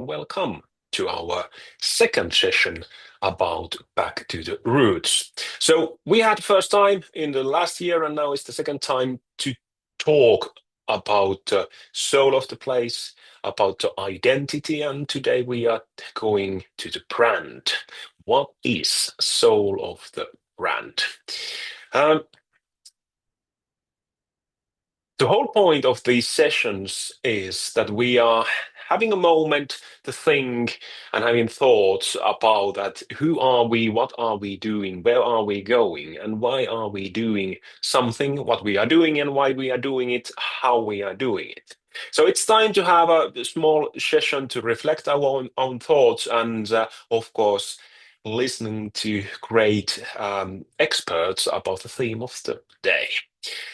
Welcome to our second session about back to the roots. So we had the first time in the last year, and now it's the second time to talk about the soul of the place, about the identity, and today we are going to the brand. What is soul of the brand? Um, The whole point of these sessions is that we are having a moment to think and having thoughts about that. Who are we? What are we doing? Where are we going? And why are we doing something, what we are doing and why we are doing it, how we are doing it. So it's time to have a small session to reflect our own thoughts and, of course, listening to great experts about the theme of the day.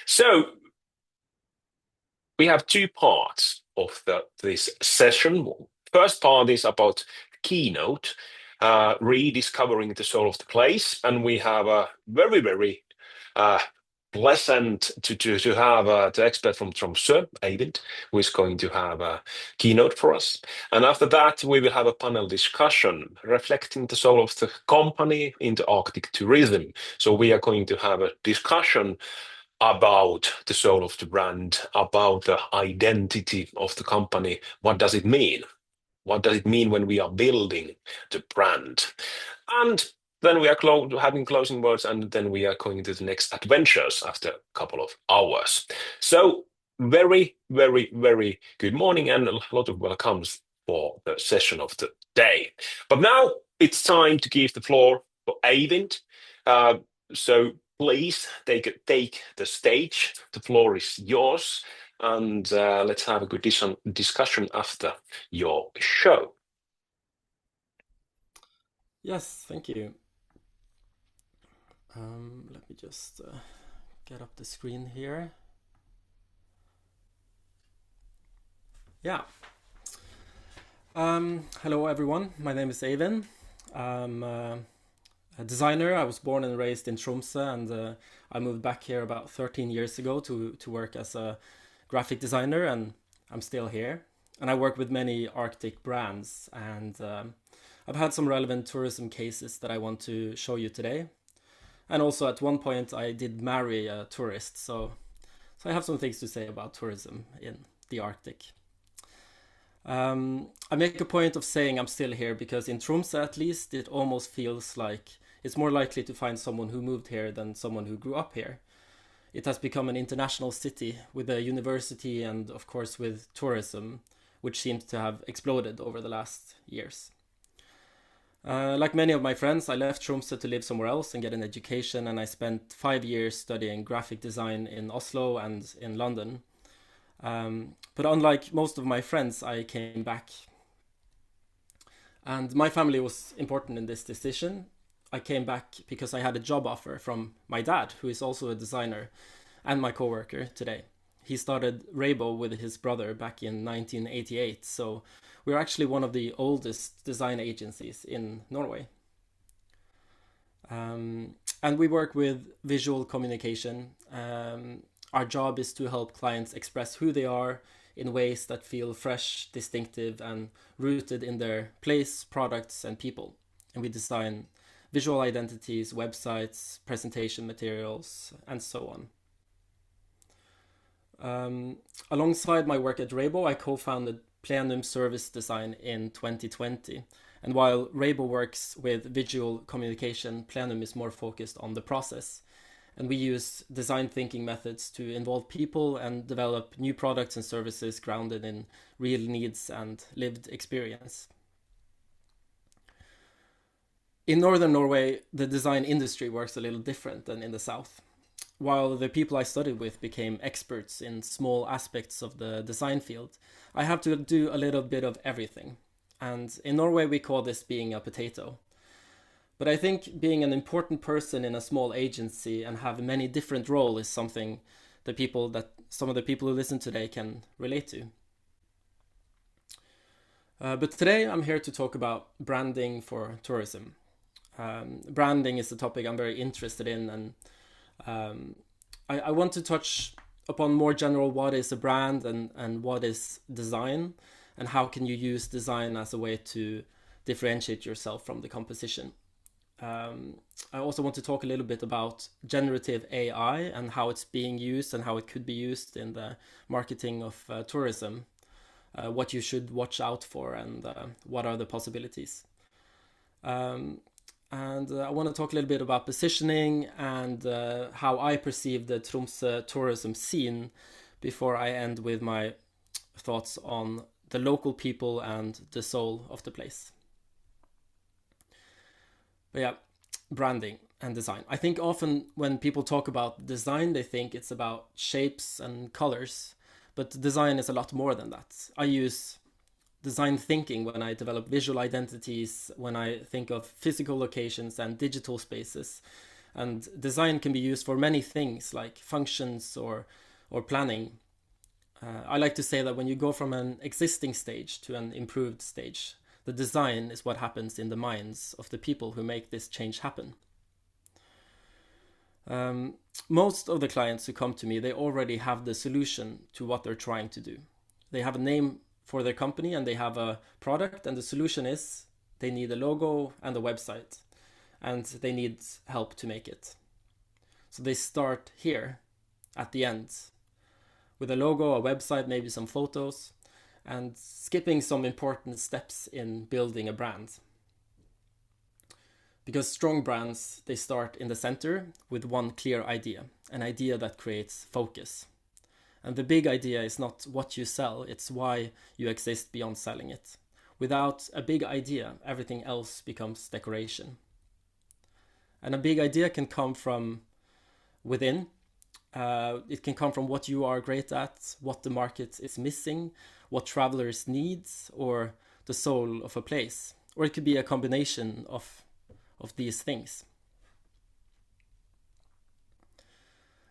So we have two parts of this session. First part is about keynote, rediscovering the soul of the place, and we have a very uh, pleasant to have the expert from Tromsø, Eivind, who is going to have a keynote for us. And after that, we will have a panel discussion reflecting the soul of the company in the Arctic tourism. So we are going to have a discussion about the soul of the brand, about the identity of the company. What does it mean? What does it mean when we are building the brand? And then we are having closing words, and then we are going to the next adventures after a couple of hours. So very good morning and a lot of welcomes for the session of the day. But now it's time to give the floor for Eivind. So please take the stage. The floor is yours, and let's have a good discussion after your show. Yes, thank you. Let me just get up the screen here. Yeah. Hello, everyone. My name is Eivind. I'm a designer. I was born and raised in Tromsø, and I moved back here about 13 years ago to work as a graphic designer, and I'm still here. And I work with many Arctic brands, and I've had some relevant tourism cases that I want to show you today. And also at one point I did marry a tourist, so I have some things to say about tourism in the Arctic. I make a point of saying I'm still here because in Tromsø at least it almost feels like it's more likely to find someone who moved here than someone who grew up here. It has become an international city with a university and of course with tourism, which seems to have exploded over the last years. Like many of my friends, I left Tromsø to live somewhere else and get an education, and I spent 5 years studying graphic design in Oslo and in London. But unlike most of my friends, I came back. And my family was important in this decision. I came back because I had a job offer from my dad, who is also a designer, and my coworker today. He started Rabo with his brother back in 1988, so we're actually one of the oldest design agencies in Norway. And we work with visual communication. Our job is to help clients express who they are in ways that feel fresh, distinctive, and rooted in their place, products, and people. And we design visual identities, websites, presentation materials, and so on. Alongside my work at Rabo, I co-founded Plenum Service Design in 2020. And while Rabo works with visual communication, Plenum is more focused on the process. And we use design thinking methods to involve people and develop new products and services grounded in real needs and lived experience. In northern Norway, the design industry works a little different than in the south. While the people I studied with became experts in small aspects of the design field, I have to do a little bit of everything. And in Norway, we call this being a potato. But I think being an important person in a small agency and have many different roles is something some of the people who listen today can relate to. But today I'm here to talk about branding for tourism. Branding is a topic I'm very interested in, and I want to touch upon more general what is a brand and what is design, and how can you use design as a way to differentiate yourself from the competition. I also want to talk a little bit about generative AI and how it's being used and how it could be used in the marketing of tourism, what you should watch out for, and what are the possibilities. And I want to talk a little bit about positioning and how I perceive the Tromsø tourism scene before I end with my thoughts on the local people and the soul of the place. But yeah, branding and design. I think often when people talk about design, they think it's about shapes and colors, but design is a lot more than that. I use design thinking when I develop visual identities, when I think of physical locations and digital spaces. And design can be used for many things like functions or planning. I like to say that when you go from an existing stage to an improved stage, the design is what happens in the minds of the people who make this change happen. Most of the clients who come to me, they already have the solution to what they're trying to do. They have a name for their company and they have a product, and the solution is they need a logo and a website, and they need help to make it. So they start here at the end with a logo, a website, maybe some photos, and skipping some important steps in building a brand. Because strong brands, they start in the center with one clear idea, an idea that creates focus. And the big idea is not what you sell, it's why you exist beyond selling it. Without a big idea, everything else becomes decoration. And a big idea can come from within. It can come from what you are great at, what the market is missing, what travelers need, or the soul of a place. Or it could be a combination of these things.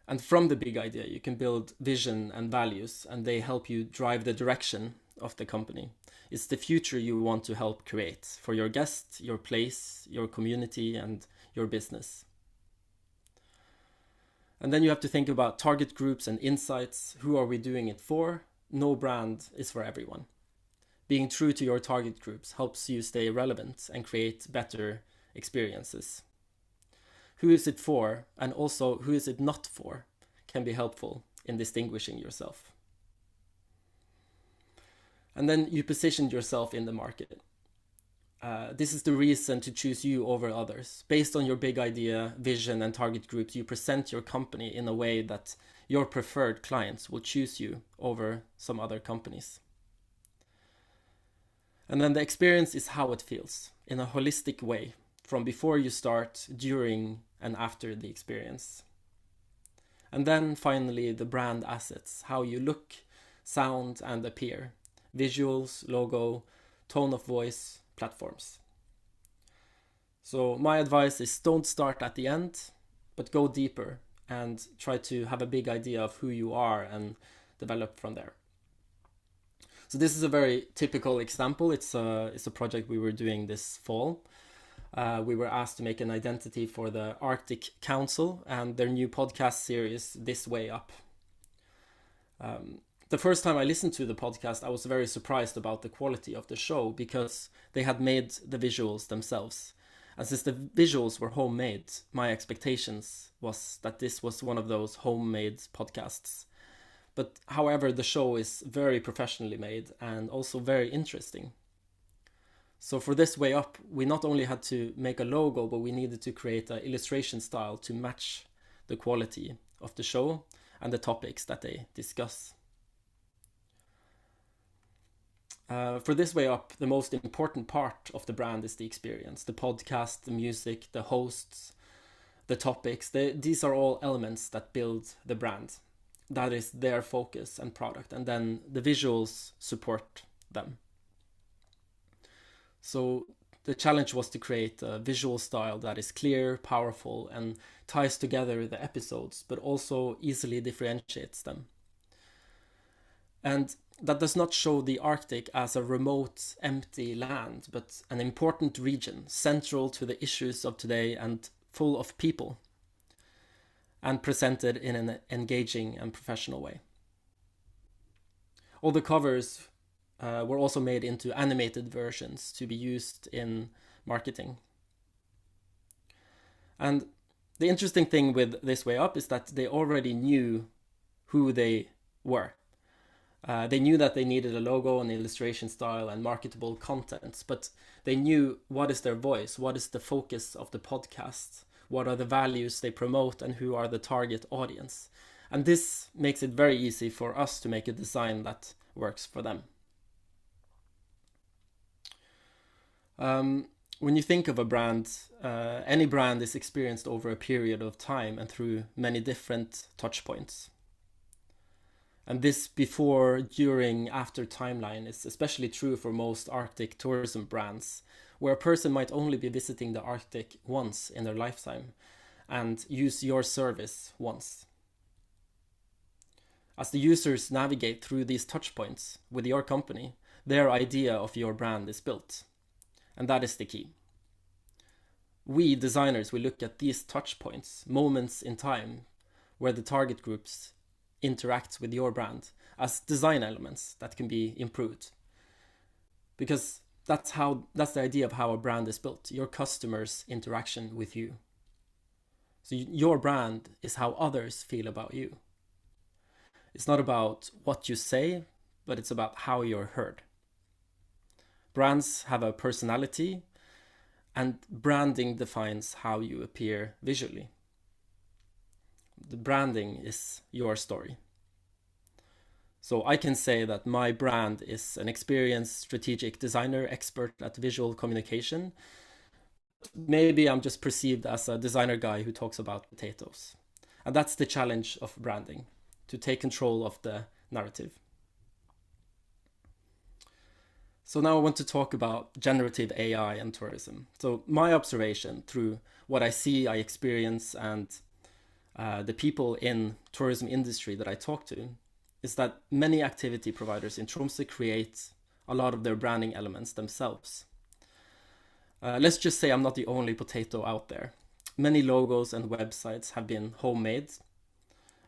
And from the big idea, you can build vision and values, and they help you drive the direction of the company. It's the future you want to help create for your guest, your place, your community, and your business. And then you have to think about target groups and insights. Who are we doing it for? No brand is for everyone. Being true to your target groups helps you stay relevant and create better experiences. Who is it for, and also who is it not for, can be helpful in distinguishing yourself. And then you position yourself in the market. This is the reason to choose you over others. Based on your big idea, vision, and target groups, you present your company in a way that your preferred clients will choose you over some other companies. And then the experience is how it feels, in a holistic way, from before you start, during, and after the experience. And then finally, the brand assets, how you look, sound, and appear. Visuals, logo, tone of voice, platforms. So my advice is don't start at the end, but go deeper and try to have a big idea of who you are and develop from there. So this is a very typical example. It's a project we were doing this fall. We were asked to make an identity for the Arctic Council and their new podcast series, This Way Up. The first time I listened to the podcast, I was very surprised about the quality of the show because they had made the visuals themselves. And since the visuals were homemade, my expectations was that this was one of those homemade podcasts. But however, the show is very professionally made and also very interesting. So for This Way Up, we not only had to make a logo, but we needed to create an illustration style to match the quality of the show and the topics that they discuss. For This Way Up, the most important part of the brand is the experience. The podcast, the music, the hosts, the topics. These are all elements that build the brand. That is their focus and product. And then the visuals support them. So the challenge was to create a visual style that is clear, powerful, and ties together the episodes, but also easily differentiates them. And that does not show the Arctic as a remote, empty land, but an important region, central to the issues of today and full of people, and presented in an engaging and professional way. All the covers were also made into animated versions to be used in marketing. And the interesting thing with This Way Up is that they already knew who they were. They knew that they needed a logo, an illustration style, and marketable content, but they knew what is their voice, what is the focus of the podcast, what are the values they promote, and who are the target audience. And this makes it very easy for us to make a design that works for them. When you think of a brand, any brand is experienced over a period of time and through many different touch points. And this before, during, after timeline is especially true for most Arctic tourism brands, where a person might only be visiting the Arctic once in their lifetime and use your service once. As the users navigate through these touch points with your company, their idea of your brand is built. And that is the key. We designers, we look at these touch points, moments in time, where the target groups interact with your brand as design elements that can be improved. Because that's the idea of how a brand is built, your customers' interaction with you. So your brand is how others feel about you. It's not about what you say, but it's about how you're heard. Brands have a personality, and branding defines how you appear visually. The branding is your story. So I can say that my brand is an experienced strategic designer, expert at visual communication. Maybe I'm just perceived as a designer guy who talks about potatoes. And that's the challenge of branding, to take control of the narrative. So now I want to talk about generative AI and tourism. So my observation through what I see, I experience, and the people in tourism industry that I talk to is that many activity providers in Tromsø create a lot of their branding elements themselves. Let's just say I'm not the only potato out there. Many logos and websites have been homemade.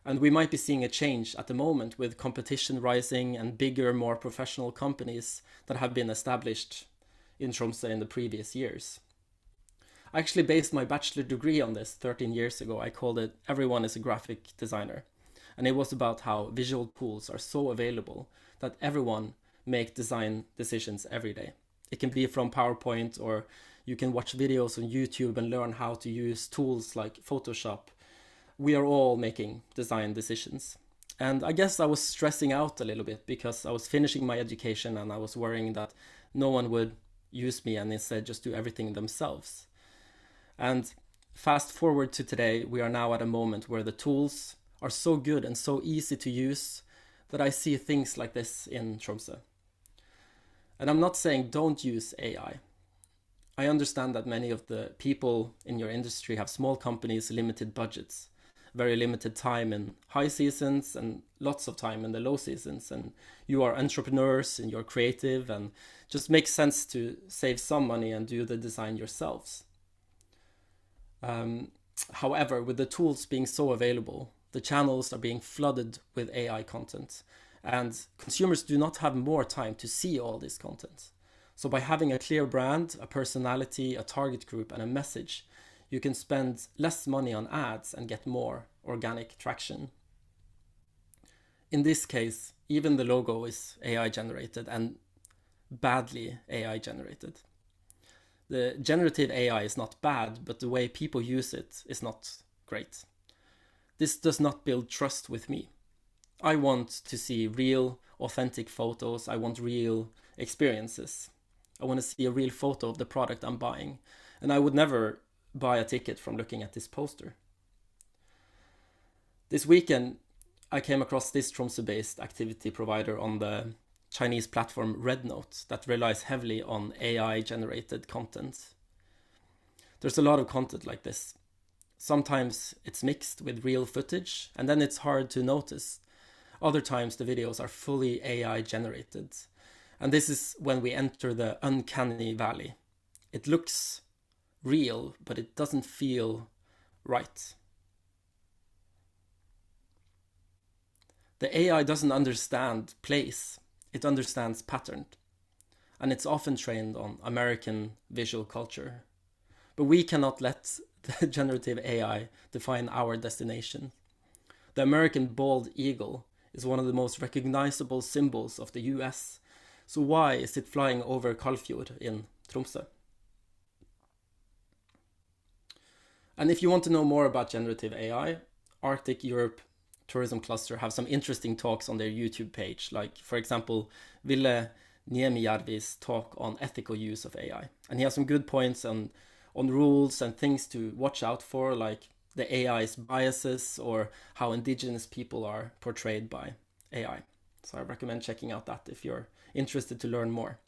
And we might be seeing a change at the moment with competition rising and bigger, more professional companies that have been established in Tromsø in the previous years. I actually based my bachelor degree on this 13 years ago. I called it Everyone is a Graphic Designer. And it was about how visual tools are so available that everyone make design decisions every day. It can be from PowerPoint, or you can watch videos on YouTube and learn how to use tools like Photoshop. We are all making design decisions. And I guess I was stressing out a little bit because I was finishing my education and I was worrying that no one would use me and instead just do everything themselves. And fast forward to today, we are now at a moment where the tools are so good and so easy to use that I see things like this in Tromsø. And I'm not saying don't use AI. I understand that many of the people in your industry have small companies, limited budgets, very limited time in high seasons and lots of time in the low seasons. And you are entrepreneurs and you're creative, and just makes sense to save some money and do the design yourselves. However, with the tools being so available, the channels are being flooded with AI content, and consumers do not have more time to see all this content. So by having a clear brand, a personality, a target group, and a message, you can spend less money on ads and get more organic traction. In this case, even the logo is AI generated, and badly AI generated. The generative AI is not bad, but the way people use it is not great. This does not build trust with me. I want to see real, authentic photos. I want real experiences. I want to see a real photo of the product I'm buying. And I would never buy a ticket from looking at this poster. This weekend, I came across this Tromsø-based activity provider on the Chinese platform Rednote that relies heavily on AI-generated content. There's a lot of content like this. Sometimes it's mixed with real footage, and then it's hard to notice. Other times the videos are fully AI-generated. And this is when we enter the uncanny valley. It looks real, but it doesn't feel right. The AI doesn't understand place. it understands pattern, and it's often trained on American visual culture. But we cannot let the generative AI define our destination. The American bald eagle is one of the most recognizable symbols of the US, so why is it flying over Kalfjord in Tromsø? And if you want to know more about generative AI, Arctic Europe Tourism Cluster have some interesting talks on their YouTube page, like, for example, Ville Niemijärvi's talk on ethical use of AI. And he has some good points on rules and things to watch out for, like the AI's biases or how indigenous people are portrayed by AI. So I recommend checking out that if you're interested to learn more.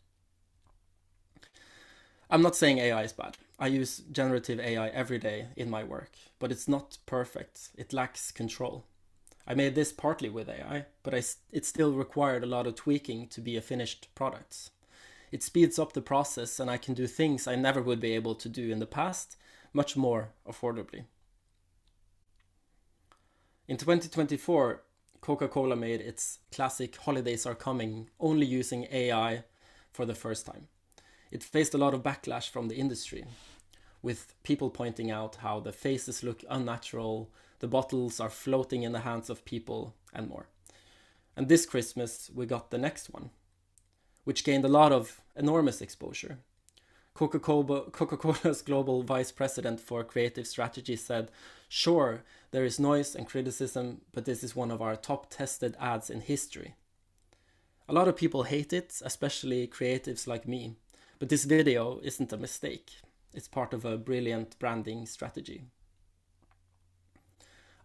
I'm not saying AI is bad. I use generative AI every day in my work, but it's not perfect. It lacks control. I made this partly with AI, but it still required a lot of tweaking to be a finished product. It speeds up the process, and I can do things I never would be able to do in the past, much more affordably. In 2024, Coca-Cola made its classic Holidays Are Coming only using AI for the first time. It faced a lot of backlash from the industry, with people pointing out how the faces look unnatural, the bottles are floating in the hands of people, and more. And this Christmas, we got the next one, which gained a lot of enormous exposure. Coca-Cola's global vice president for creative strategy said, "Sure, there is noise and criticism, but this is one of our top tested ads in history." A lot of people hate it, especially creatives like me, but this video isn't a mistake. It's part of a brilliant branding strategy.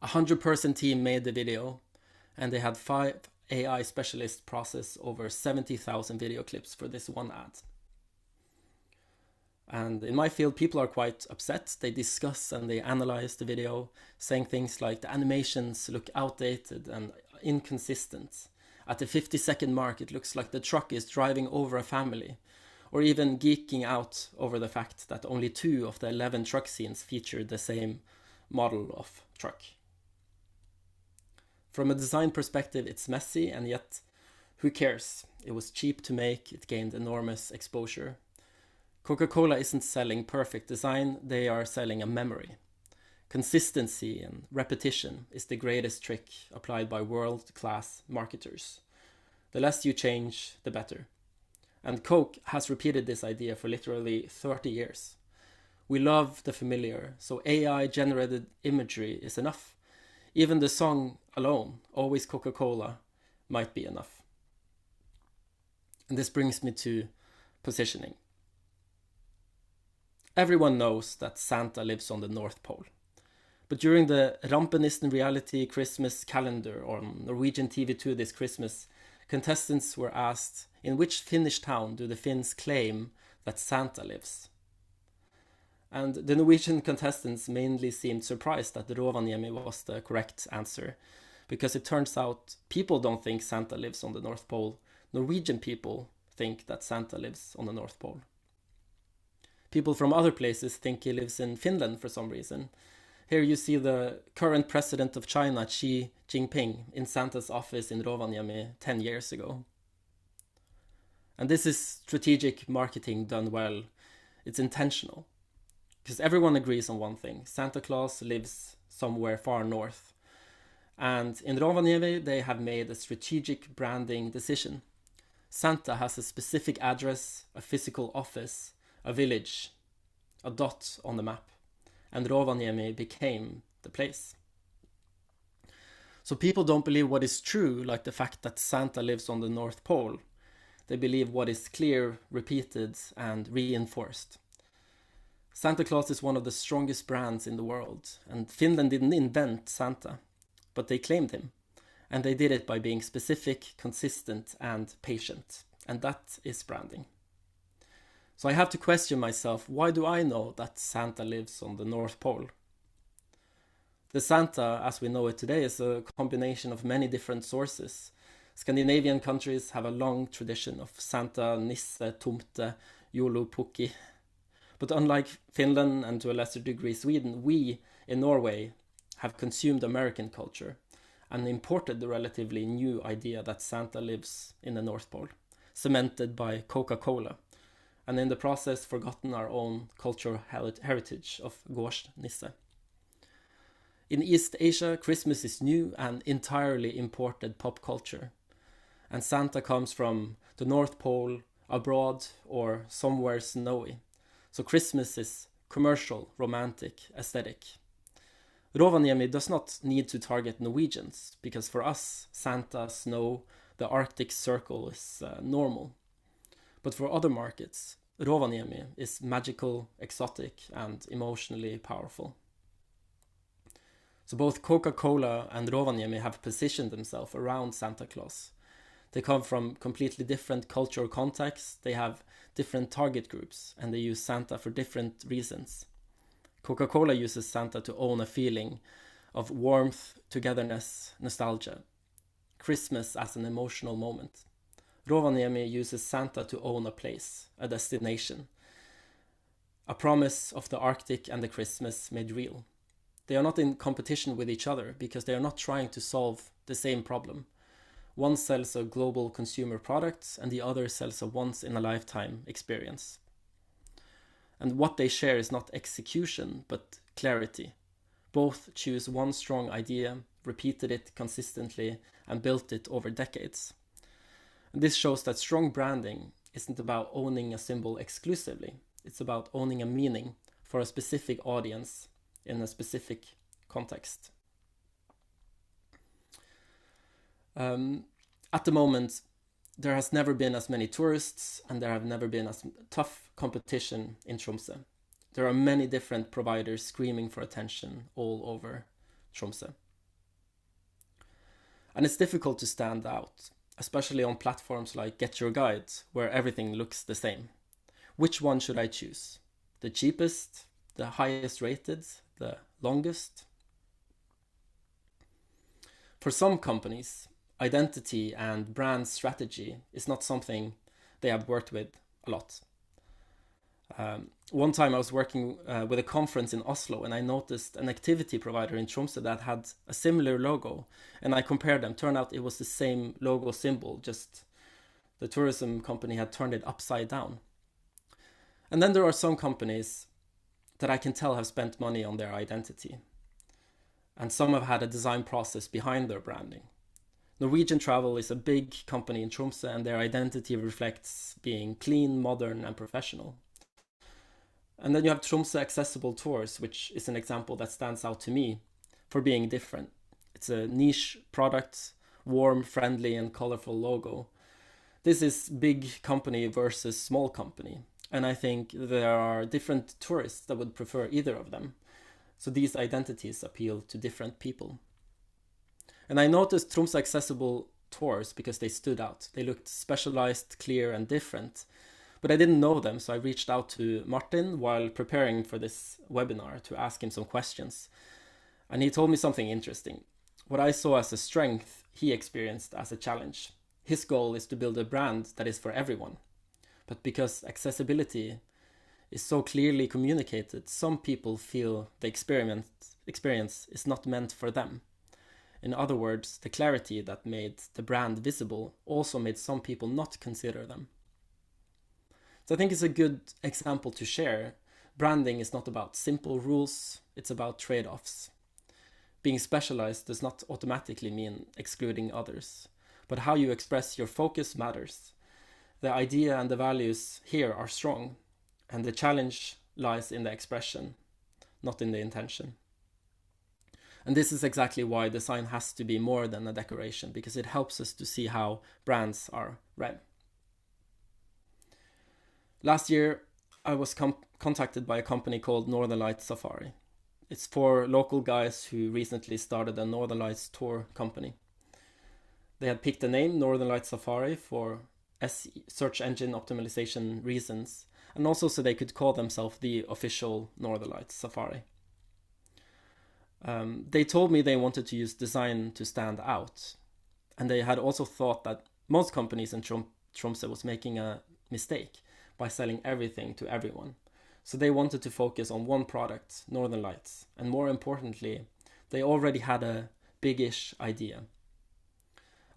A 100-person team made the video, and they had 5 AI specialists process over 70,000 video clips for this one ad. And in my field, people are quite upset. They discuss and they analyze the video, saying things like the animations look outdated and inconsistent. At the 50-second mark, it looks like the truck is driving over a family, or even geeking out over the fact that only 2 of the 11 truck scenes featured the same model of truck. From a design perspective, it's messy, and yet, who cares? It was cheap to make, it gained enormous exposure. Coca-Cola isn't selling perfect design, they are selling a memory. Consistency and repetition is the greatest trick applied by world-class marketers. The less you change, the better. And Coke has repeated this idea for literally 30 years. We love the familiar, so AI-generated imagery is enough. Even the song alone, Always Coca-Cola, might be enough. And this brings me to positioning. Everyone knows that Santa lives on the North Pole. But during the Rampenisten reality Christmas calendar on Norwegian TV2 this Christmas, contestants were asked, in which Finnish town do the Finns claim that Santa lives? And the Norwegian contestants mainly seemed surprised that Rovaniemi was the correct answer, because it turns out people don't think Santa lives on the North Pole. Norwegian people think that Santa lives on the North Pole. People from other places think he lives in Finland for some reason. Here you see the current president of China, Xi Jinping, in Santa's office in Rovaniemi 10 years ago. And this is strategic marketing done well. It's intentional. Because everyone agrees on one thing. Santa Claus lives somewhere far north. And in Rovaniemi, they have made a strategic branding decision. Santa has a specific address, a physical office, a village, a dot on the map, and Rovaniemi became the place. So people don't believe what is true, like the fact that Santa lives on the North Pole. They believe what is clear, repeated, and reinforced. Santa Claus is one of the strongest brands in the world, and Finland didn't invent Santa, but they claimed him. And they did it by being specific, consistent, and patient. And that is branding. So I have to question myself, why do I know that Santa lives on the North Pole? The Santa, as we know it today, is a combination of many different sources. Scandinavian countries have a long tradition of Santa, Nisse, Tomte, Joulupukki. But unlike Finland and to a lesser degree Sweden, we in Norway have consumed American culture. and imported the relatively new idea that Santa lives in the North Pole, cemented by Coca-Cola, and in the process forgotten our own cultural heritage of gårdsnisse. In East Asia, Christmas is new and entirely imported pop culture, and Santa comes from the North Pole, abroad, or somewhere snowy. So Christmas is commercial, romantic, aesthetic. Rovaniemi does not need to target Norwegians, because for us, Santa, snow, the Arctic Circle is normal. But for other markets, Rovaniemi is magical, exotic, and emotionally powerful. So both Coca-Cola and Rovaniemi have positioned themselves around Santa Claus. They come from completely different cultural contexts, they have different target groups, and they use Santa for different reasons. Coca-Cola uses Santa to own a feeling of warmth, togetherness, nostalgia. Christmas as an emotional moment. Rovaniemi uses Santa to own a place, a destination. A promise of the Arctic and the Christmas made real. They are not in competition with each other because they are not trying to solve the same problem. One sells a global consumer product and the other sells a once-in-a-lifetime experience. And what they share is not execution, but clarity. Both choose one strong idea, repeated it consistently, and built it over decades. And this shows that strong branding isn't about owning a symbol exclusively. It's about owning a meaning for a specific audience in a specific context. At the moment, there has never been as many tourists and there have never been as tough competition in Tromsø. There are many different providers screaming for attention all over Tromsø. And it's difficult to stand out, especially on platforms like Get Your Guide, where everything looks the same. Which one should I choose? The cheapest, the highest rated, the longest? For some companies, identity and brand strategy is not something they have worked with a lot. One time I was working with a conference in Oslo and I noticed an activity provider in Tromsø that had a similar logo, and I compared them. Turned out it was the same logo symbol, just the tourism company had turned it upside down. And then there are some companies that I can tell have spent money on their identity, and some have had a design process behind their branding. Norwegian Travel is a big company in Tromsø and their identity reflects being clean, modern and professional. And then you have Tromsø Accessible Tours, which is an example that stands out to me for being different. It's a niche product, warm, friendly and colorful logo. This is big company versus small company. And I think there are different tourists that would prefer either of them. So these identities appeal to different people. And I noticed Tromsø Accessible Tours because they stood out. They looked specialized, clear and different. But I didn't know them, so I reached out to Martin while preparing for this webinar to ask him some questions. And he told me something interesting. What I saw as a strength, he experienced as a challenge. His goal is to build a brand that is for everyone. But because accessibility is so clearly communicated, some people feel the experience is not meant for them. In other words, the clarity that made the brand visible also made some people not consider them. So I think it's a good example to share. Branding is not about simple rules, it's about trade-offs. Being specialized does not automatically mean excluding others, but how you express your focus matters. The idea and the values here are strong, and the challenge lies in the expression, not in the intention. And this is exactly why design has to be more than a decoration, because it helps us to see how brands are read. Last year, I was contacted by a company called Northern Lights Safari. It's 4 local guys who recently started a Northern Lights tour company. They had picked the name Northern Lights Safari for search engine optimization reasons, and also so they could call themselves the official Northern Lights Safari. They told me they wanted to use design to stand out, and they had also thought that most companies in Tromsø was making a mistake by selling everything to everyone. So they wanted to focus on one product, Northern Lights, and more importantly, they already had a biggish idea.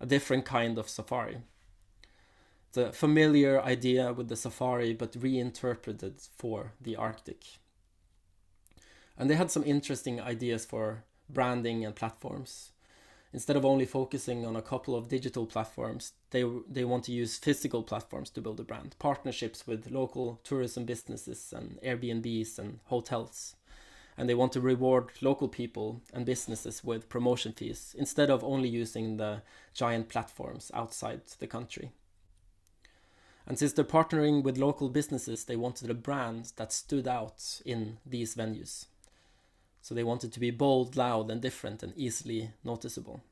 A different kind of safari. The familiar idea with the safari, but reinterpreted for the Arctic. And they had some interesting ideas for branding and platforms. Instead of only focusing on a couple of digital platforms, they want to use physical platforms to build a brand. Partnerships with local tourism businesses and Airbnbs and hotels. And they want to reward local people and businesses with promotion fees instead of only using the giant platforms outside the country. And since they're partnering with local businesses, they wanted a brand that stood out in these venues. So they wanted to be bold, loud, and different and easily noticeable.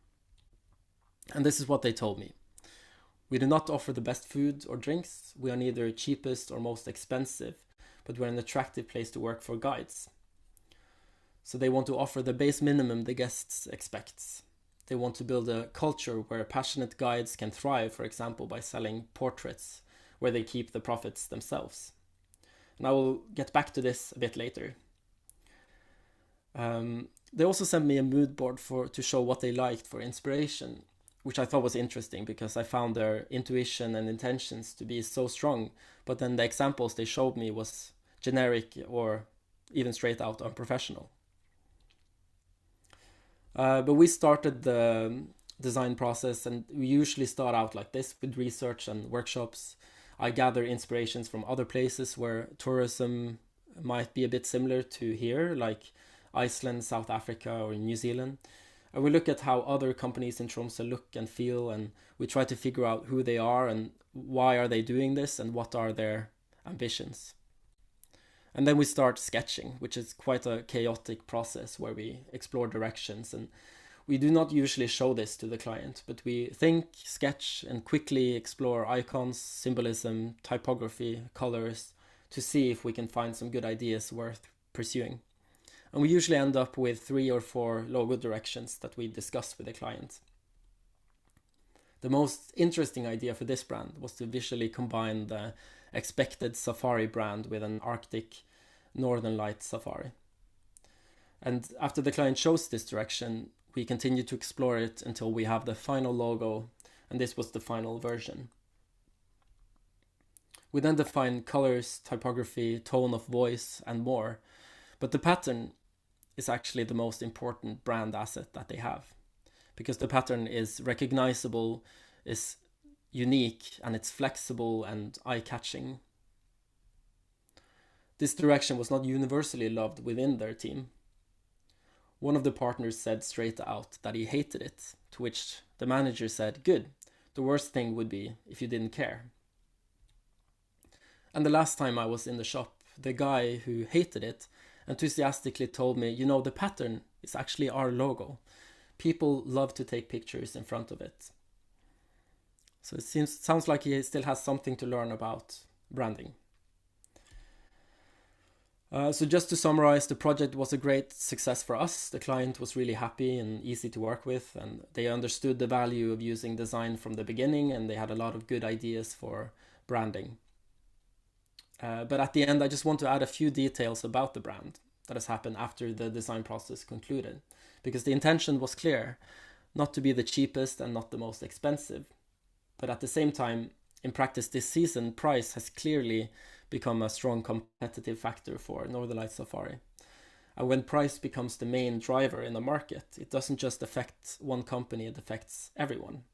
And this is what they told me. We do not offer the best food or drinks. We are neither cheapest or most expensive, but we're an attractive place to work for guides. So they want to offer the base minimum the guests expect. They want to build a culture where passionate guides can thrive, for example, by selling portraits, where they keep the profits themselves. And I will get back to this a bit later. They also sent me a mood board to show what they liked for inspiration, which I thought was interesting because I found their intuition and intentions to be so strong, but then the examples they showed me was generic or even straight out unprofessional. But we started the design process, and we usually start out like this with research and workshops. I gather inspirations from other places where tourism might be a bit similar to here, like Iceland, South Africa, or New Zealand. And we look at how other companies in Tromsø look and feel, and we try to figure out who they are and why are they doing this and what are their ambitions. And then we start sketching, which is quite a chaotic process where we explore directions. And we do not usually show this to the client, but we think, sketch, and quickly explore icons, symbolism, typography, colors, to see if we can find some good ideas worth pursuing. And we usually end up with 3 or 4 logo directions that we discuss with the client. The most interesting idea for this brand was to visually combine the expected safari brand with an Arctic Northern Light safari. And after the client chose this direction, we continued to explore it until we have the final logo, and this was the final version. We then define colors, typography, tone of voice, and more, but the pattern is actually the most important brand asset that they have, because the pattern is recognizable, is unique, and it's flexible and eye-catching. This direction was not universally loved within their team. One of the partners said straight out that he hated it, to which the manager said, "Good, the worst thing would be if you didn't care." And the last time I was in the shop, the guy who hated it enthusiastically told me, the pattern is actually our logo. People love to take pictures in front of it. So it sounds like he still has something to learn about branding. So just to summarize, the project was a great success for us. The client was really happy and easy to work with, and they understood the value of using design from the beginning, and they had a lot of good ideas for branding. But at the end, I just want to add a few details about the brand that has happened after the design process concluded, because the intention was clear, not to be the cheapest and not the most expensive. But at the same time, in practice this season, price has clearly become a strong competitive factor for Northern Lights Safari. And when price becomes the main driver in the market, it doesn't just affect one company, it affects everyone.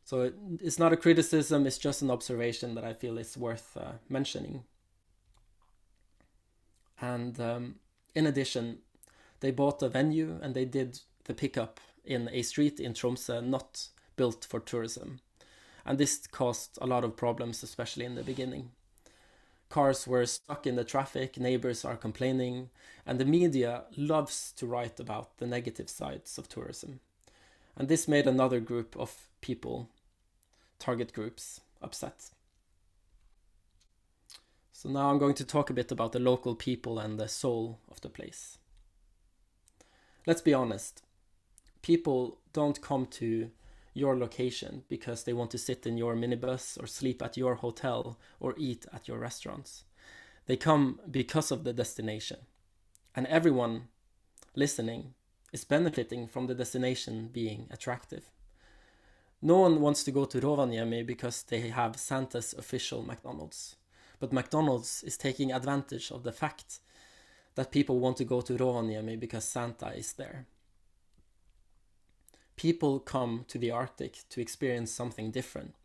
So it's not a criticism, it's just an observation that I feel is worth mentioning. And in addition, they bought a venue and they did the pickup in a street in Tromsø not built for tourism. And this caused a lot of problems, especially in the beginning. Cars were stuck in the traffic, neighbors are complaining, and the media loves to write about the negative sides of tourism. And this made another group of people, target groups, upset. So now I'm going to talk a bit about the local people and the soul of the place. Let's be honest, people don't come to your location because they want to sit in your minibus or sleep at your hotel or eat at your restaurants. They come because of the destination. And everyone listening is benefiting from the destination being attractive. No one wants to go to Rovaniemi because they have Santa's official McDonald's. But McDonald's is taking advantage of the fact that people want to go to Rovaniemi because Santa is there. People come to the Arctic to experience something different.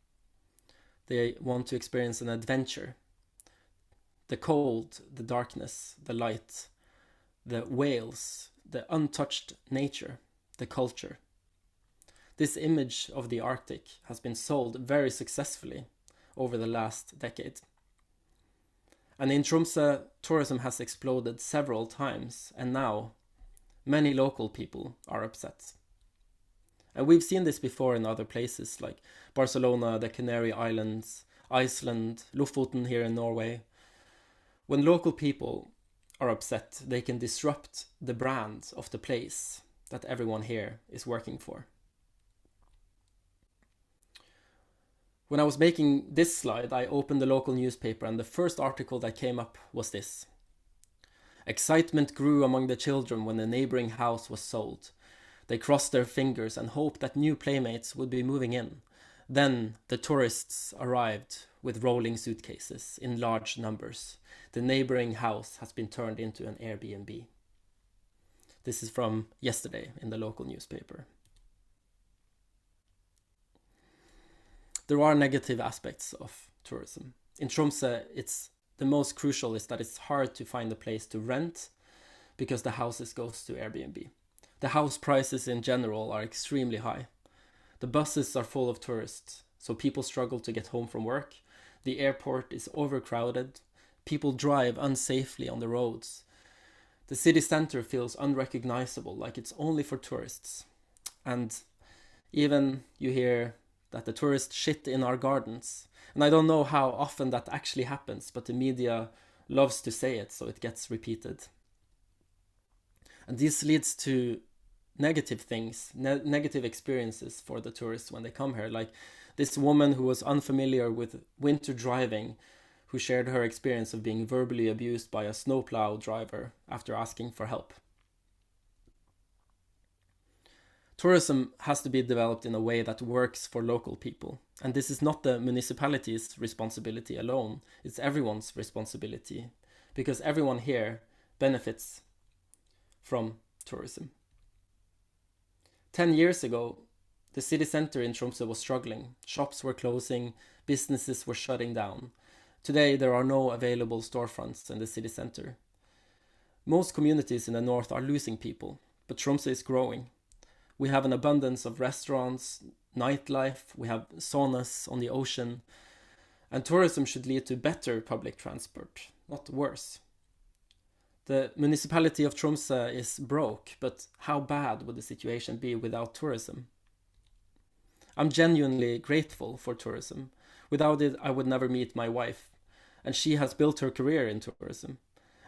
They want to experience an adventure. The cold, the darkness, the light, the whales, the untouched nature, the culture. This image of the Arctic has been sold very successfully over the last decade. And in Tromsø, tourism has exploded several times, and now many local people are upset. And we've seen this before in other places like Barcelona, the Canary Islands, Iceland, Lofoten here in Norway. When local people are upset, they can disrupt the brand of the place that everyone here is working for. When I was making this slide, I opened the local newspaper and the first article that came up was this. Excitement grew among the children when the neighboring house was sold. They crossed their fingers and hoped that new playmates would be moving in. Then the tourists arrived with rolling suitcases in large numbers. The neighboring house has been turned into an Airbnb. This is from yesterday in the local newspaper. There are negative aspects of tourism. In Tromsø, the most crucial is that it's hard to find a place to rent because the houses go to Airbnb. The house prices in general are extremely high. The buses are full of tourists, so people struggle to get home from work. The airport is overcrowded. People drive unsafely on the roads. The city center feels unrecognizable, like it's only for tourists. And even you hear that the tourists shit in our gardens. And I don't know how often that actually happens, but the media loves to say it, so it gets repeated. And this leads to negative things, negative experiences for the tourists when they come here. Like this woman who was unfamiliar with winter driving, who shared her experience of being verbally abused by a snowplow driver after asking for help. Tourism has to be developed in a way that works for local people. And this is not the municipality's responsibility alone, it's everyone's responsibility, because everyone here benefits from tourism. 10 years ago, the city center in Tromsø was struggling. Shops were closing, businesses were shutting down. Today, there are no available storefronts in the city center. Most communities in the north are losing people, but Tromsø is growing. We have an abundance of restaurants, nightlife, we have saunas on the ocean, and tourism should lead to better public transport, not worse. The municipality of Tromsø is broke, but how bad would the situation be without tourism? I'm genuinely grateful for tourism. Without it, I would never meet my wife, and she has built her career in tourism,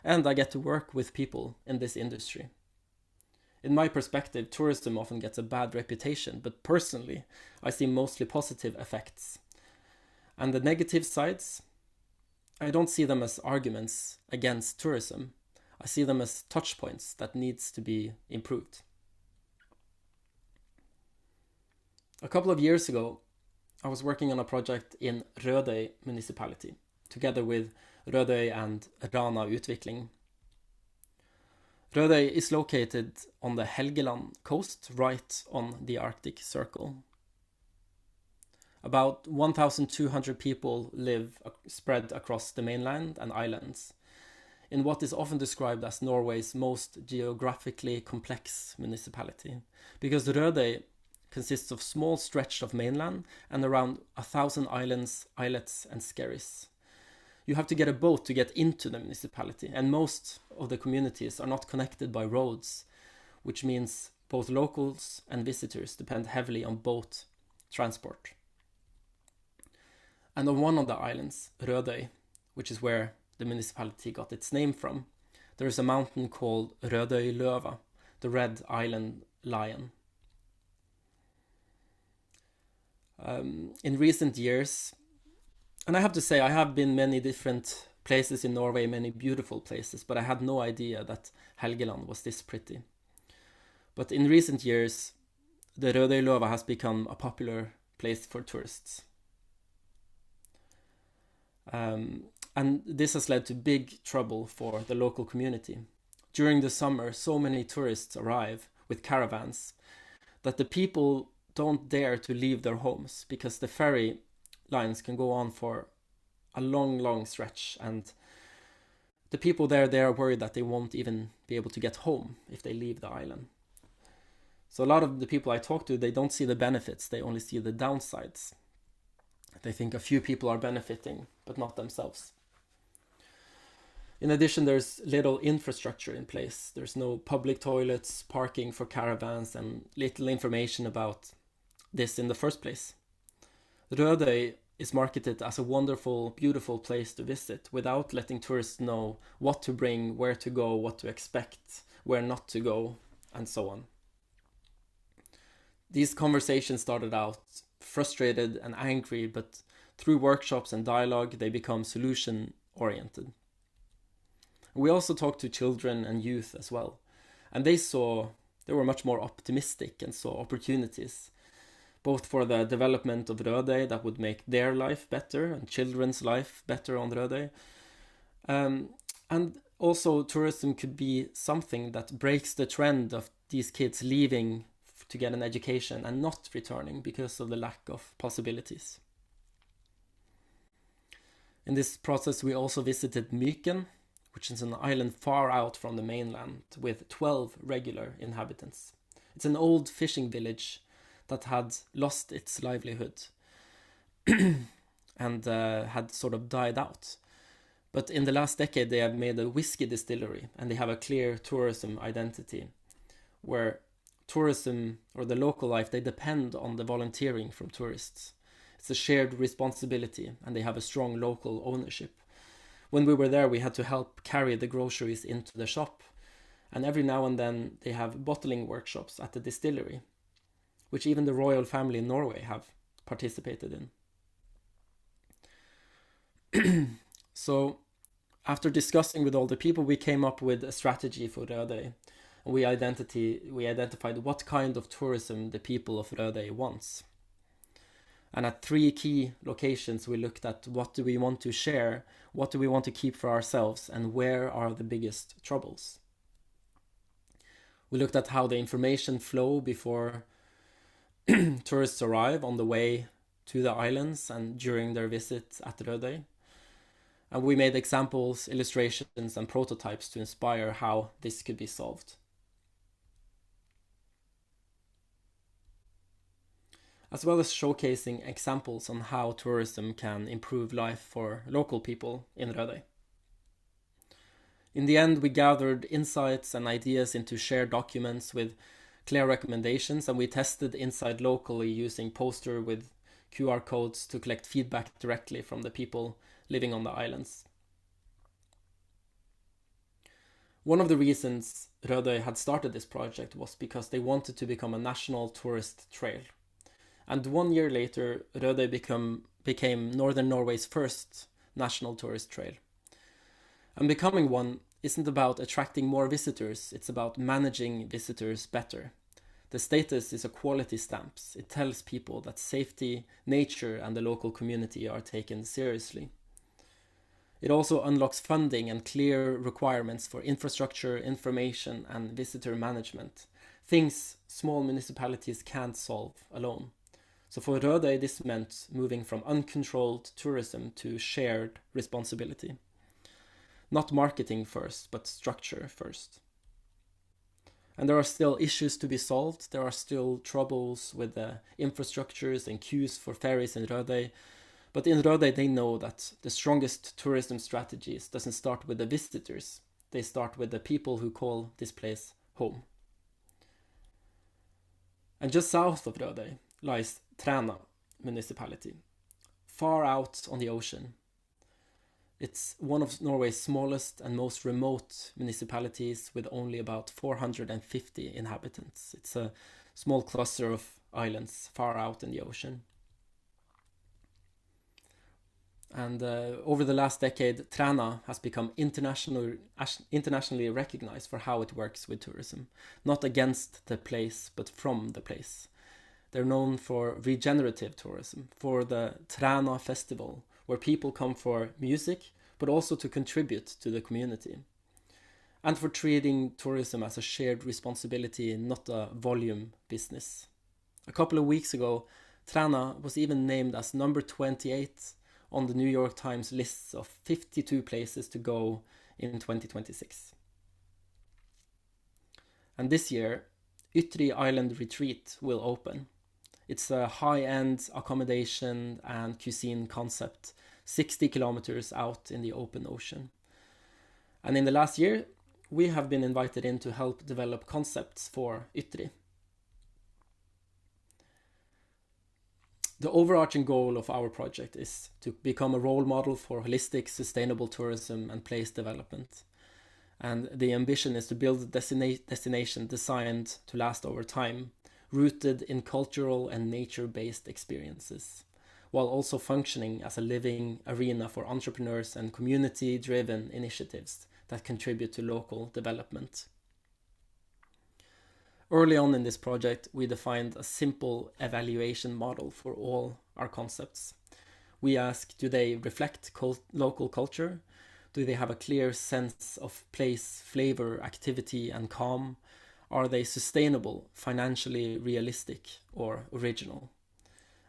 and I get to work with people in this industry. In my perspective, tourism often gets a bad reputation, but personally, I see mostly positive effects. And the negative sides, I don't see them as arguments against tourism. I see them as touch points that needs to be improved. A couple of years ago, I was working on a project in Rødøy municipality, together with Rødøy and Rana Utvikling. Rødøy is located on the Helgeland coast, right on the Arctic Circle. About 1,200 people live spread across the mainland and islands, in what is often described as Norway's most geographically complex municipality, because Rødøy consists of small stretch of mainland and around 1,000 islands, islets and skerries. You have to get a boat to get into the municipality, and most of the communities are not connected by roads, which means both locals and visitors depend heavily on boat transport. And on one of the islands, Rødøy, which is where the municipality got its name from, there is a mountain called Rødøyløva, the Red Island Lion. In recent years, and I have to say, I have been many different places in Norway, many beautiful places, but I had no idea that Helgeland was this pretty. But in recent years, the Rødøyløva has become a popular place for tourists. And this has led to big trouble for the local community. During the summer, so many tourists arrive with caravans that the people don't dare to leave their homes because the ferry lines can go on for a long stretch, and the people there, they are worried that they won't even be able to get home if they leave the island. So a lot of the people I talk to, they don't see the benefits, they only see the downsides. They think a few people are benefiting, but not themselves. In addition, there's little infrastructure in place. There's no public toilets, parking for caravans, and little information about this in the first place. Rødøy is marketed as a wonderful, beautiful place to visit without letting tourists know what to bring, where to go, what to expect, where not to go, and so on. These conversations started out frustrated and angry, but through workshops and dialogue, they become solution-oriented. We also talked to children and youth as well, and they were much more optimistic and saw opportunities, both for the development of Rødøy that would make their life better and children's life better on Rødøy. And also tourism could be something that breaks the trend of these kids leaving to get an education and not returning because of the lack of possibilities. In this process, we also visited Myken, which is an island far out from the mainland with 12 regular inhabitants. It's an old fishing village that had lost its livelihood and had sort of died out. But in the last decade, they have made a whiskey distillery, and they have a clear tourism identity where tourism or the local life, they depend on the volunteering from tourists. It's a shared responsibility, and they have a strong local ownership. When we were there, we had to help carry the groceries into the shop, and every now and then they have bottling workshops at the distillery, which even the royal family in Norway have participated in. So after discussing with all the people, we came up with a strategy for Rødøy. We identified what kind of tourism the people of Rødøy wants. And at 3 key locations, we looked at what do we want to share, what do we want to keep for ourselves, and where are the biggest troubles. We looked at how the information flow before tourists arrive on the way to the islands and during their visit at Rødøy. And we made examples, illustrations, and prototypes to inspire how this could be solved. As well as showcasing examples on how tourism can improve life for local people in Rødøy. In the end, we gathered insights and ideas into shared documents with clear recommendations, and we tested Insight locally using poster with QR codes to collect feedback directly from the people living on the islands. One of the reasons Rødøy had started this project was because they wanted to become a national tourist trail. And 1 year later, Rødøy became Northern Norway's first national tourist trail. And becoming one isn't about attracting more visitors, it's about managing visitors better. The status is a quality stamp. It tells people that safety, nature, and the local community are taken seriously. It also unlocks funding and clear requirements for infrastructure, information, and visitor management. Things small municipalities can't solve alone. So for Rødøy, this meant moving from uncontrolled tourism to shared responsibility. Not marketing first, but structure first. And there are still issues to be solved. There are still troubles with the infrastructures and queues for ferries in Rødøy. But in Rødøy, they know that the strongest tourism strategies doesn't start with the visitors. They start with the people who call this place home. And just south of Rødøy lies Træna municipality, far out on the ocean. It's one of Norway's smallest and most remote municipalities with only about 450 inhabitants. It's a small cluster of islands far out in the ocean. And over the last decade, Træna has become internationally recognized for how it works with tourism, not against the place, but from the place. They're known for regenerative tourism, for the Træna Festival, where people come for music, but also to contribute to the community, and for treating tourism as a shared responsibility, not a volume business. A couple of weeks ago, Træna was even named as number 28 on the New York Times lists of 52 places to go in 2026. And this year, Ytri Island Retreat will open. It's a high-end accommodation and cuisine concept, 60 kilometers out in the open ocean. And in the last year, we have been invited in to help develop concepts for Ytri. The overarching goal of our project is to become a role model for holistic, sustainable tourism and place development. And the ambition is to build a destination designed to last over time, rooted in cultural and nature-based experiences, while also functioning as a living arena for entrepreneurs and community-driven initiatives that contribute to local development. Early on in this project, we defined a simple evaluation model for all our concepts. We ask, do they reflect local culture? Do they have a clear sense of place, flavor, activity, and calm? Are they sustainable, financially realistic, or original?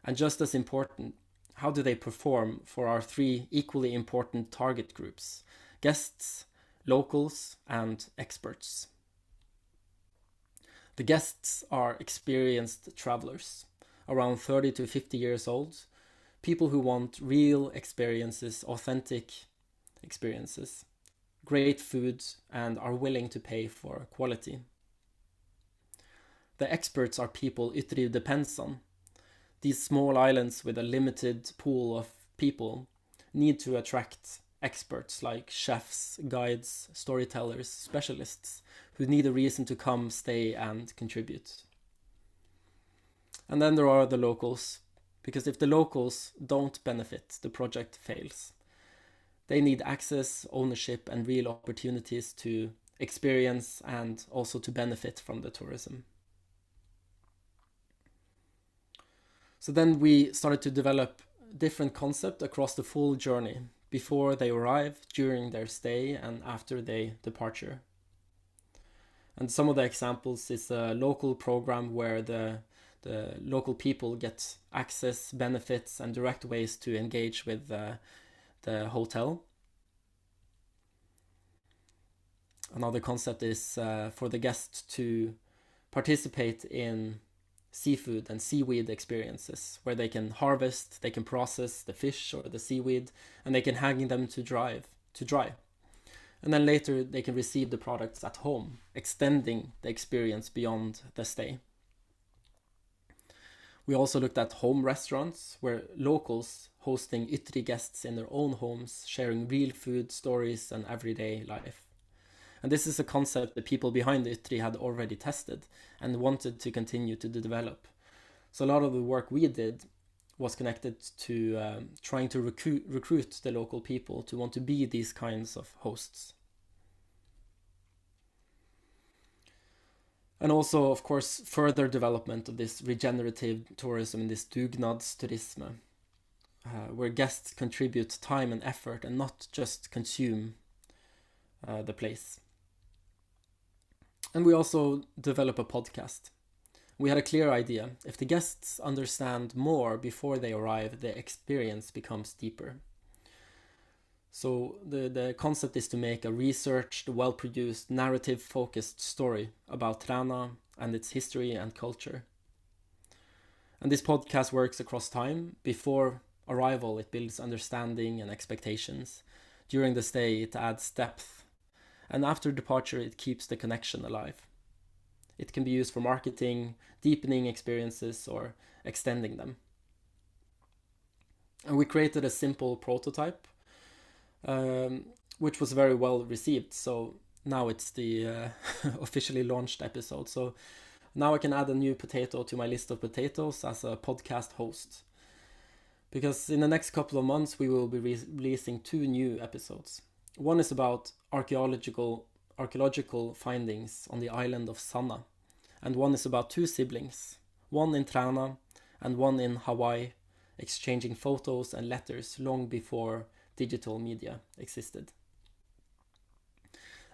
And just as important, how do they perform for our three equally important target groups: guests, locals, and experts? The guests are experienced travelers, around 30 to 50 years old, people who want real experiences, authentic experiences, great food, and are willing to pay for quality. The experts are people Ytri depends on. These small islands with a limited pool of people need to attract experts like chefs, guides, storytellers, specialists who need a reason to come, stay, and contribute. And then there are the locals, because if the locals don't benefit, the project fails. They need access, ownership, and real opportunities to experience and also to benefit from the tourism. So then we started to develop different concepts across the full journey, before they arrive, during their stay, and after their departure. And some of the examples is a local program where the local people get access, benefits, and direct ways to engage with the hotel. Another concept is for the guests to participate in seafood and seaweed experiences, where they can harvest, they can process the fish or the seaweed, and they can hang them to dry. And then later they can receive the products at home, extending the experience beyond the stay. We also looked at home restaurants, where locals hosting Ytri guests in their own homes, sharing real food, stories, and everyday life. And this is a concept the people behind Ytri had already tested and wanted to continue to develop. So a lot of the work we did was connected to trying to recruit the local people to want to be these kinds of hosts. And also, of course, further development of this regenerative tourism, this dugnadsturisme, where guests contribute time and effort and not just consume the place. And we also develop a podcast. We had a clear idea. If the guests understand more before they arrive, the experience becomes deeper. So the concept is to make a researched, well-produced, narrative-focused story about Træna and its history and culture. And this podcast works across time. Before arrival, it builds understanding and expectations. During the stay, it adds depth. And after departure, it keeps the connection alive. It can be used for marketing, deepening experiences, or extending them. And we created a simple prototype, which was very well received. So now it's the officially launched episode. So now I can add a new potato to my list of potatoes as a podcast host. because in the next couple of months we will be releasing 2 new episodes. One is about archaeological findings on the island of Sanna, and one is about 2 siblings, one in Træna and one in Hawaii, exchanging photos and letters long before digital media existed.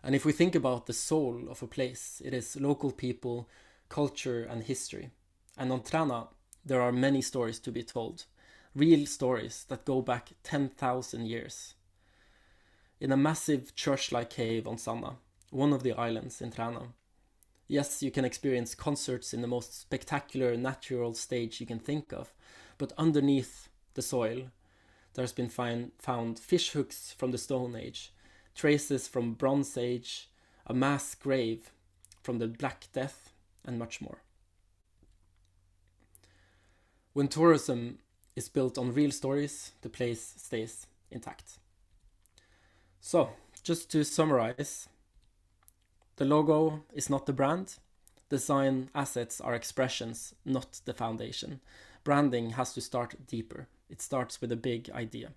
And if we think about the soul of a place, it is local people, culture and history. And on Træna, there are many stories to be told, real stories that go back 10,000 years. In a massive church-like cave on Sanna, one of the islands in Træna, yes, you can experience concerts in the most spectacular natural stage you can think of, but underneath the soil, there's been found fish hooks from the Stone Age, traces from Bronze Age, a mass grave from the Black Death, and much more. When tourism is built on real stories, the place stays intact. So, just to summarize, the logo is not the brand. Design assets are expressions, not the foundation. Branding has to start deeper. It starts with a big idea.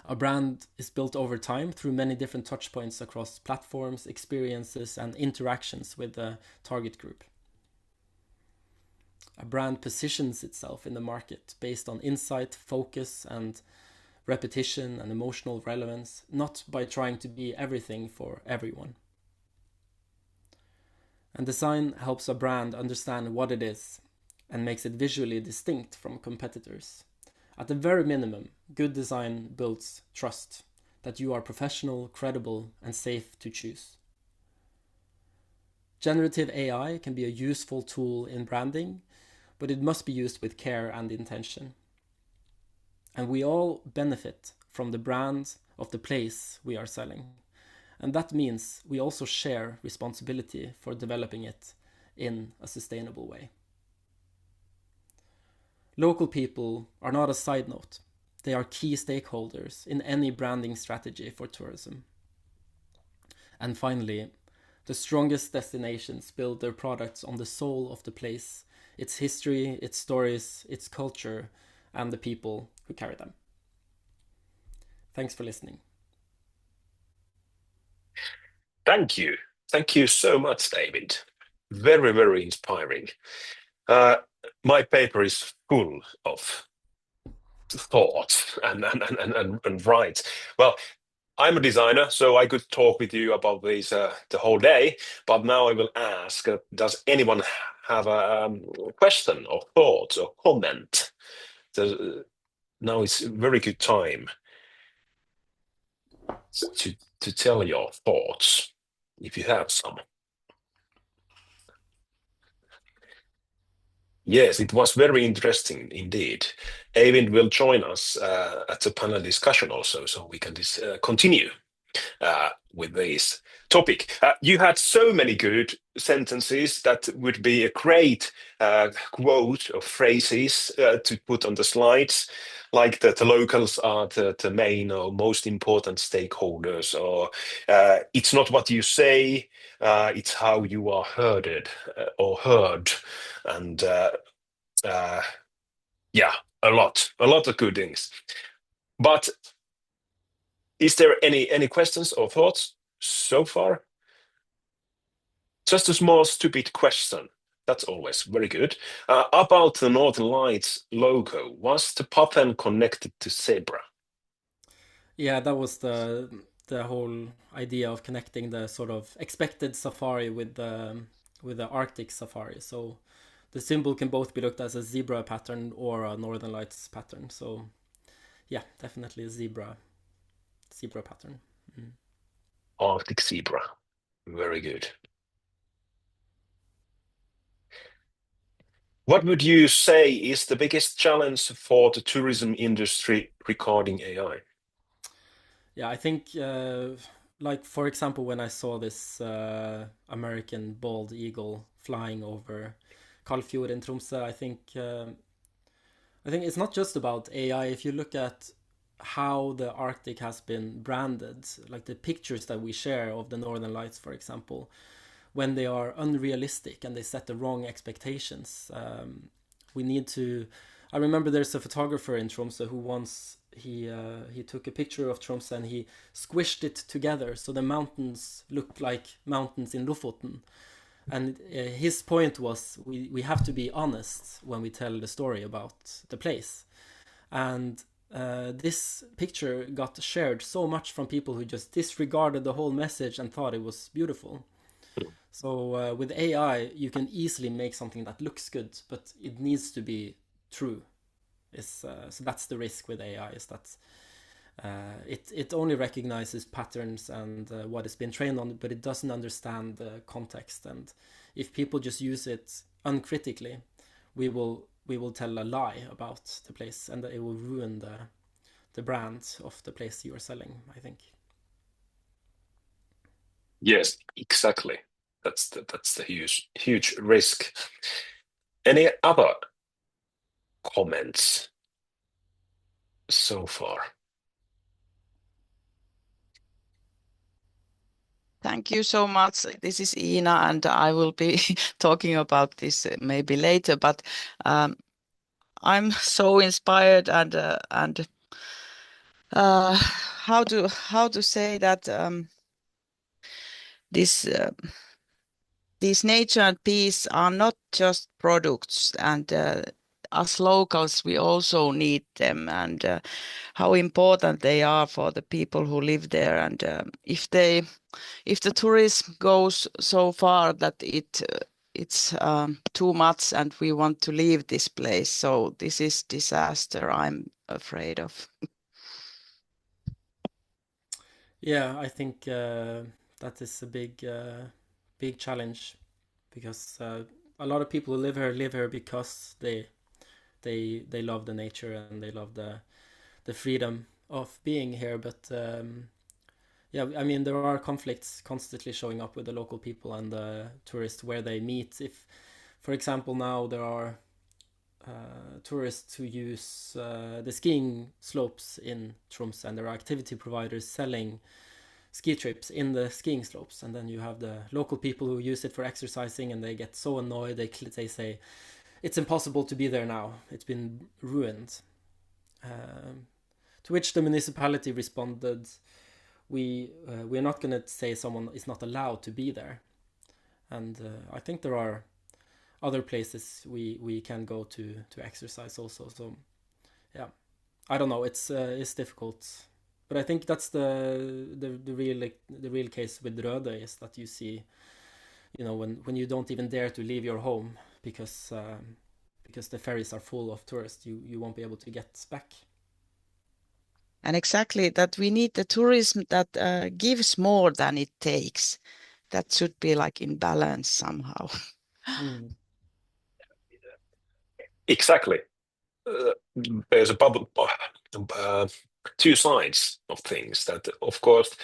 A brand is built over time through many different touch points across platforms, experiences, and interactions with the target group. A brand positions itself in the market based on insight, focus, and repetition and emotional relevance, not by trying to be everything for everyone. And design helps a brand understand what it is and makes it visually distinct from competitors. At the very minimum, good design builds trust that you are professional, credible, and safe to choose. Generative AI can be a useful tool in branding, but it must be used with care and intention. And we all benefit from the brand of the place we are selling. And that means we also share responsibility for developing it in a sustainable way. Local people are not a side note. They are key stakeholders in any branding strategy for tourism. And finally, the strongest destinations build their products on the soul of the place, its history, its stories, its culture, and the people who carry them. Thanks for listening. Thank you. Thank you so much, David. Very, very inspiring. My paper is full of thoughts and rights. Well, I'm a designer, so I could talk with you about this the whole day, but now I will ask, does anyone have a question or thought or comment? Now it's a very good time to tell your thoughts, if you have some. Yes, it was very interesting indeed. Eivind will join us at the panel discussion also, so we can continue with this topic. You had so many good sentences that would be a great quote or phrases to put on the slides, like that the locals are the main or most important stakeholders, or it's not what you say, it's how you are heard or heard, and yeah, a lot of good things. But is there any questions or thoughts so far? Just a small stupid question. That's always very good. About the Northern Lights logo, was the pattern connected to zebra? Yeah, that was the whole idea of connecting the sort of expected safari with the Arctic safari. So the symbol can both be looked as a zebra pattern or a Northern Lights pattern. So yeah, definitely a zebra pattern. Mm. Arctic zebra. Very good. What would you say is the biggest challenge for the tourism industry regarding AI? Yeah, I think, like, for example, when I saw this American bald eagle flying over Kalfjord in Tromsø, I think it's not just about AI. If you look at how the Arctic has been branded, like the pictures that we share of the Northern Lights, for example, when they are unrealistic and they set the wrong expectations, we need to I remember there's a photographer in Tromsø who once he took a picture of Tromsø and he squished it together so the mountains looked like mountains in Lofoten. And his point was we have to be honest when we tell the story about the place. And this picture got shared so much from people who just disregarded the whole message and thought it was beautiful. So with AI, you can easily make something that looks good, but it needs to be true. So that's the risk with AI, is that it only recognizes patterns and what it's been trained on, but it doesn't understand the context. And if people just use it uncritically, we will tell a lie about the place, and it will ruin the brand of the place you are selling, I think. Yes, exactly. That's the huge risk. Any other comments so far? Thank you so much. This is Ina, and I will be talking about this maybe later. But I'm so inspired, and how to say that these nature and peace are not just products, and us locals, we also need them, and how important they are for the people who live there. And if the tourism goes so far that it's too much and we want to leave this place, so this is disaster, I'm afraid of. Yeah, I think that is a big challenge, because a lot of people who live here because they love the nature and they love the freedom of being here. But yeah, I mean, there are conflicts constantly showing up with the local people and the tourists where they meet. If, for example, now there are tourists who use the skiing slopes in Troms, and there are activity providers selling ski trips in the skiing slopes, and then you have the local people who use it for exercising, and they get so annoyed, they say it's impossible to be there now, it's been ruined. To which the municipality responded, we're not going to say someone is not allowed to be there. And I think there are other places we can go to exercise also. So yeah, I don't know, it's difficult, but I think that's the real case with Rødøy, is that you see, you know, when you don't even dare to leave your home because the ferries are full of tourists, you won't be able to get back. And exactly that, we need the tourism that gives more than it takes. That should be like in balance somehow. Exactly. There's a bubble, two sides of things. That, of course,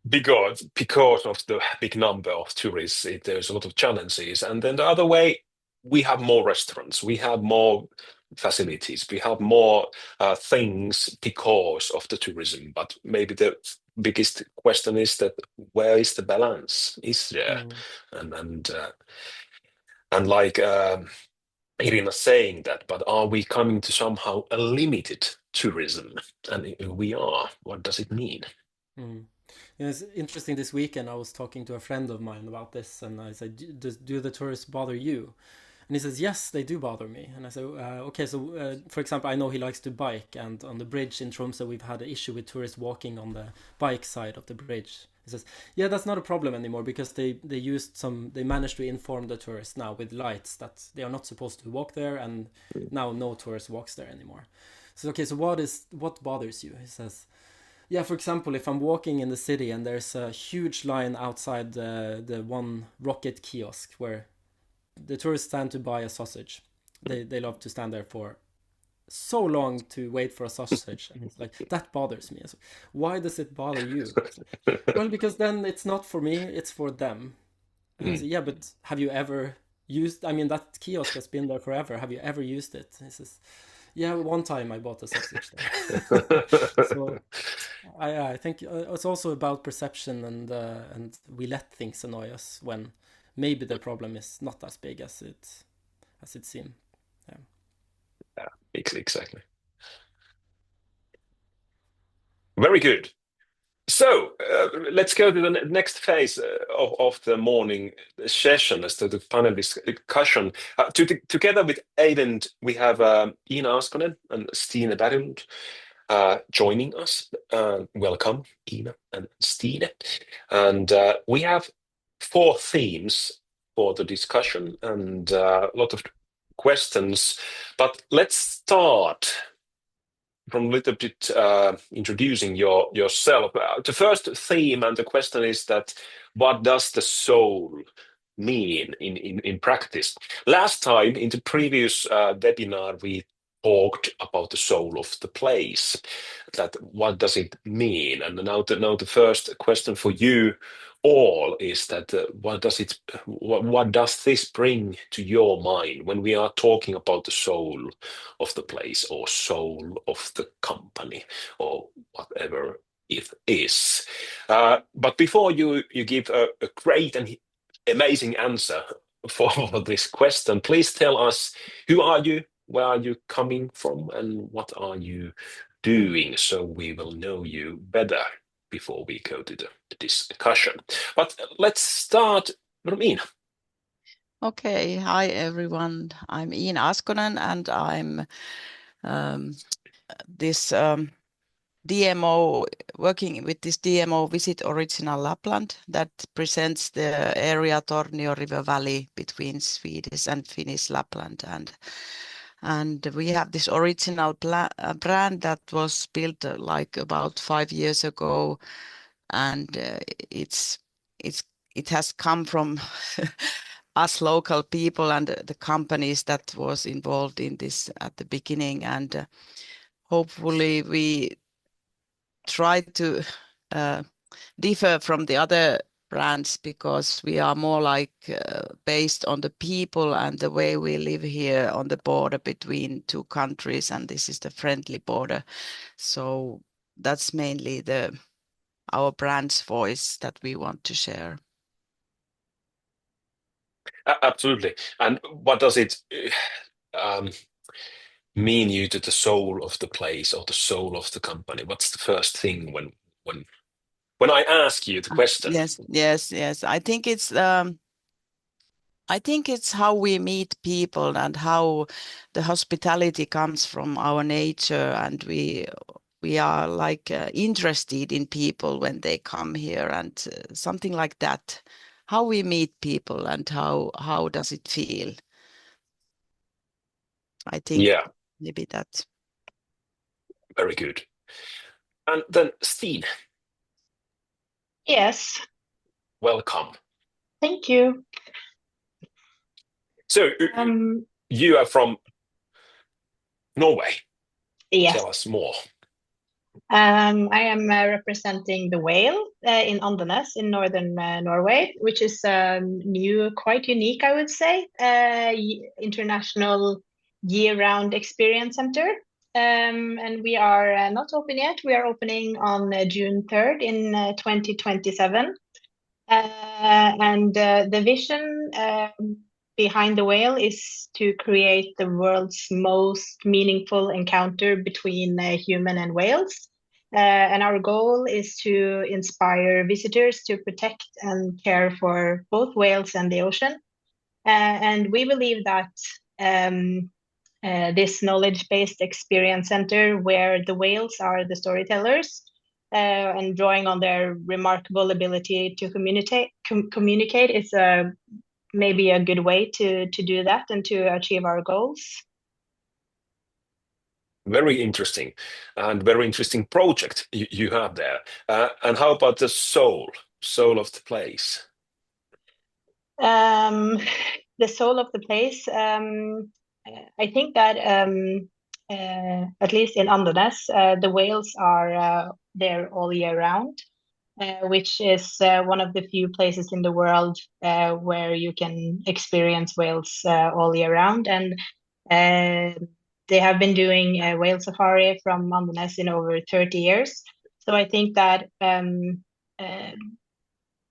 because of the big number of tourists, there's a lot of challenges. And then the other way, we have more restaurants, we have more facilities, we have more things because of the tourism. But maybe the biggest question is that where is the balance? Is there? And like Irina saying that, but are we coming to somehow a limited tourism? And if we are, what does it mean? Yeah, it's interesting. This weekend I was talking to a friend of mine about this, and I said, do the tourists bother you? And he says, yes, they do bother me. And I said, okay, so for example, I know he likes to bike, and on the bridge in Tromsø we've had an issue with tourists walking on the bike side of the bridge. He says, yeah, that's not a problem anymore, because they managed to inform the tourists now with lights that they are not supposed to walk there, and now no tourist walks there anymore. So okay, so what bothers you? He says, yeah, for example, if I'm walking in the city and there's a huge line outside the one rocket kiosk where the tourists stand to buy a sausage, they love to stand there for so long to wait for a sausage, and it's like, that bothers me. So, why does it bother you? Well, because then it's not for me, it's for them. And I say, yeah, but have you ever used, I mean, that kiosk has been there forever, have you ever used it? And he says, yeah, one time I bought a sausage there. So I think it's also about perception, and we let things annoy us when maybe the problem is not as big as it seems. Yeah. Exactly. Very good. So let's go to the next phase of the morning session as to the panel discussion. Together with Aiden, we have Ina Askonen and Stine Berglund joining us. Welcome, Ina and Stine. And we have 4 themes for the discussion and a lot of questions. But let's start from a little bit introducing yourself. The first theme and the question is that what does the soul mean in practice? Last time in the previous webinar, we talked about the soul of the place, that what does it mean? And now the first question for you all is that what does this bring to your mind when we are talking about the soul of the place or soul of the company or whatever it is? But before you give a great and amazing answer for this question, please tell us, who are you, where are you coming from, and what are you doing, so we will know you better before we go to the discussion. But let's start from Ina. Okay, hi everyone. I'm Ina Askonen, and I'm this DMO, working with this DMO Visit Original Lapland, that presents the area Tornio River Valley between Swedish and Finnish Lapland. And we have this original brand that was built like about 5 years ago, and it has come from us local people and the companies that was involved in this at the beginning. And hopefully we try to differ from the other brands, because we are more like based on the people and the way we live here on the border between 2 countries, and this is the friendly border. So that's mainly our brand's voice that we want to share. Absolutely. And what does it mean you to the soul of the place or the soul of the company? What's the first thing when I ask you the question? Yes. I think it's how we meet people and how the hospitality comes from our nature, and we are like interested in people when they come here, and something like that. How we meet people and how does it feel? I think maybe that. Very good. And then Stine. Yes. Welcome. Thank you. So you are from Norway. Yes. Tell us more. I am representing the whale in Andenes in northern Norway, which is new, quite unique, I would say, international year-round experience center. And we are not open yet. We are opening on June 3rd in 2027. And the vision behind the whale is to create the world's most meaningful encounter between human and whales. And our goal is to inspire visitors to protect and care for both whales and the ocean. And we believe that this knowledge-based experience center, where the whales are the storytellers, and drawing on their remarkable ability to communicate is maybe a good way to do that and to achieve our goals. Very interesting, and very interesting project you have there. And how about the soul of the place? The soul of the place. I think that at least in Andenes, the whales are there all year round, which is one of the few places in the world where you can experience whales all year round. And they have been doing whale safari from Andenes in over 30 years. So I think that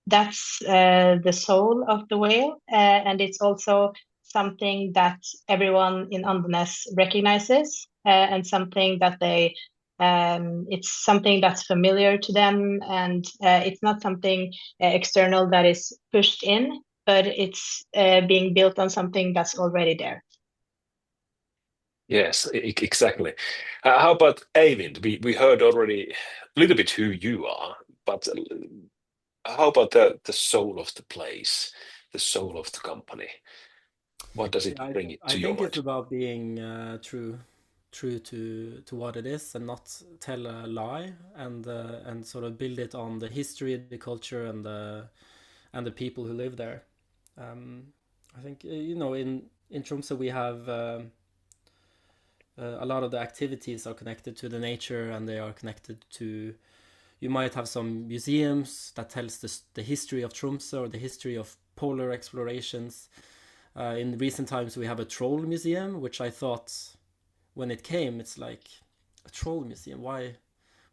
that's the soul of the whale, and it's also something that everyone in Andenes recognizes. and something that it's something that's familiar to them, and it's not something external that is pushed in, but it's being built on something that's already there. Yes, exactly. How about Eivind? We heard already a little bit who you are, but how about the soul of the place, the soul of the company? What does it bring it I to your think it's mind? about being true to what it is, and not tell a lie, and sort of build it on the history, the culture, and the people who live there. I think in Tromsø we have a lot of the activities are connected to the nature, and they are connected to. You might have some museums that tells the history of Tromsø or the history of polar explorations. In recent times, we have a troll museum, which I thought when it came, it's like a troll museum. Why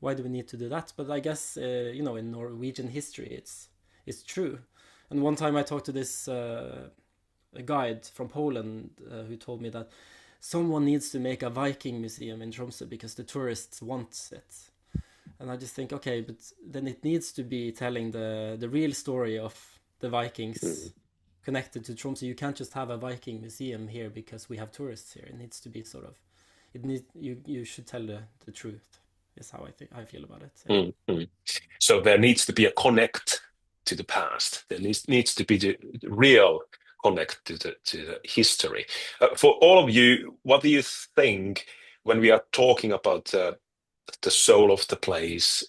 do we need to do that? But I guess in Norwegian history, it's true. And one time I talked to this a guide from Poland who told me that someone needs to make a Viking museum in Tromsø because the tourists want it. And I just think, okay, but then it needs to be telling the real story of the Vikings connected to Tromsø. You can't just have a Viking museum here because we have tourists here. It needs to be sort of, you should tell the truth. Is how I feel about it. Yeah. So there needs to be a connect to the past. There needs to be the real connect to the history. For all of you, what do you think when we are talking about the soul of the place,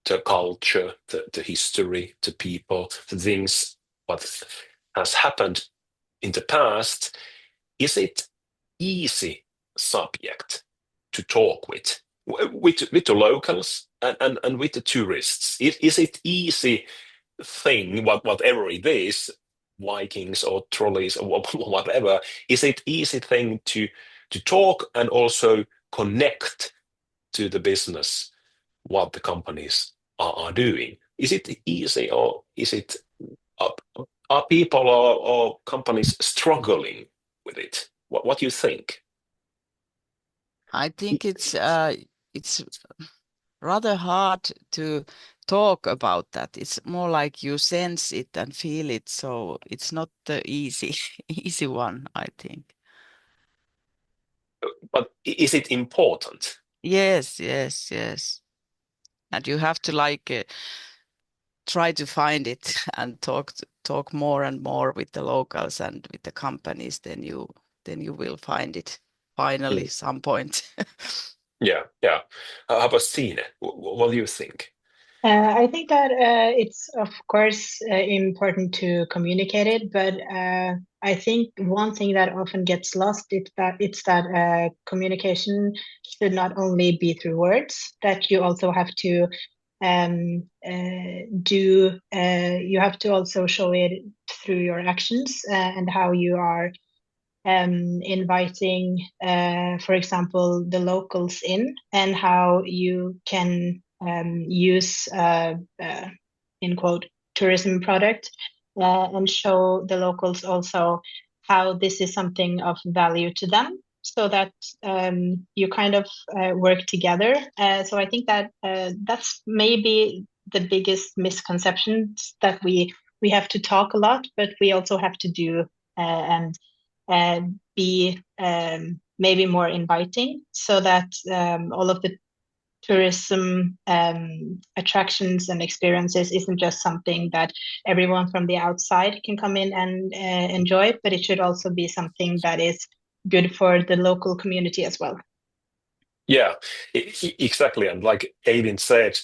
the culture, the history, the people, the things, what has happened in the past? Is it easy subject to talk with the locals and with the tourists? Is it easy thing, whatever it is, Vikings or trolleys or whatever, is it easy thing to talk and also connect to the business what the companies are doing? Is it easy, or is it are people or companies struggling with it? What do you think? I think it's rather hard to talk about that. It's more like you sense it and feel it, so it's not the easy one, I think. But is it important? Yes. And you have to try to find it and talk more and more with the locals and with the companies, then you will find it finally some point. Yeah. How about Stine? What do you think? I think that it's of course important to communicate it, but I think one thing that often gets lost is that communication should not only be through words. That you also have to you have to also show it through your actions and how you are inviting, for example, the locals in, and how you can use in quote tourism product and show the locals also how this is something of value to them, so that you kind of work together. So I think that that's maybe the biggest misconceptions, that we have to talk a lot, but we also have to do and be maybe more inviting, so that all of the tourism attractions and experiences isn't just something that everyone from the outside can come in and enjoy, but it should also be something that is good for the local community as well. Yeah, exactly. And like Eivind said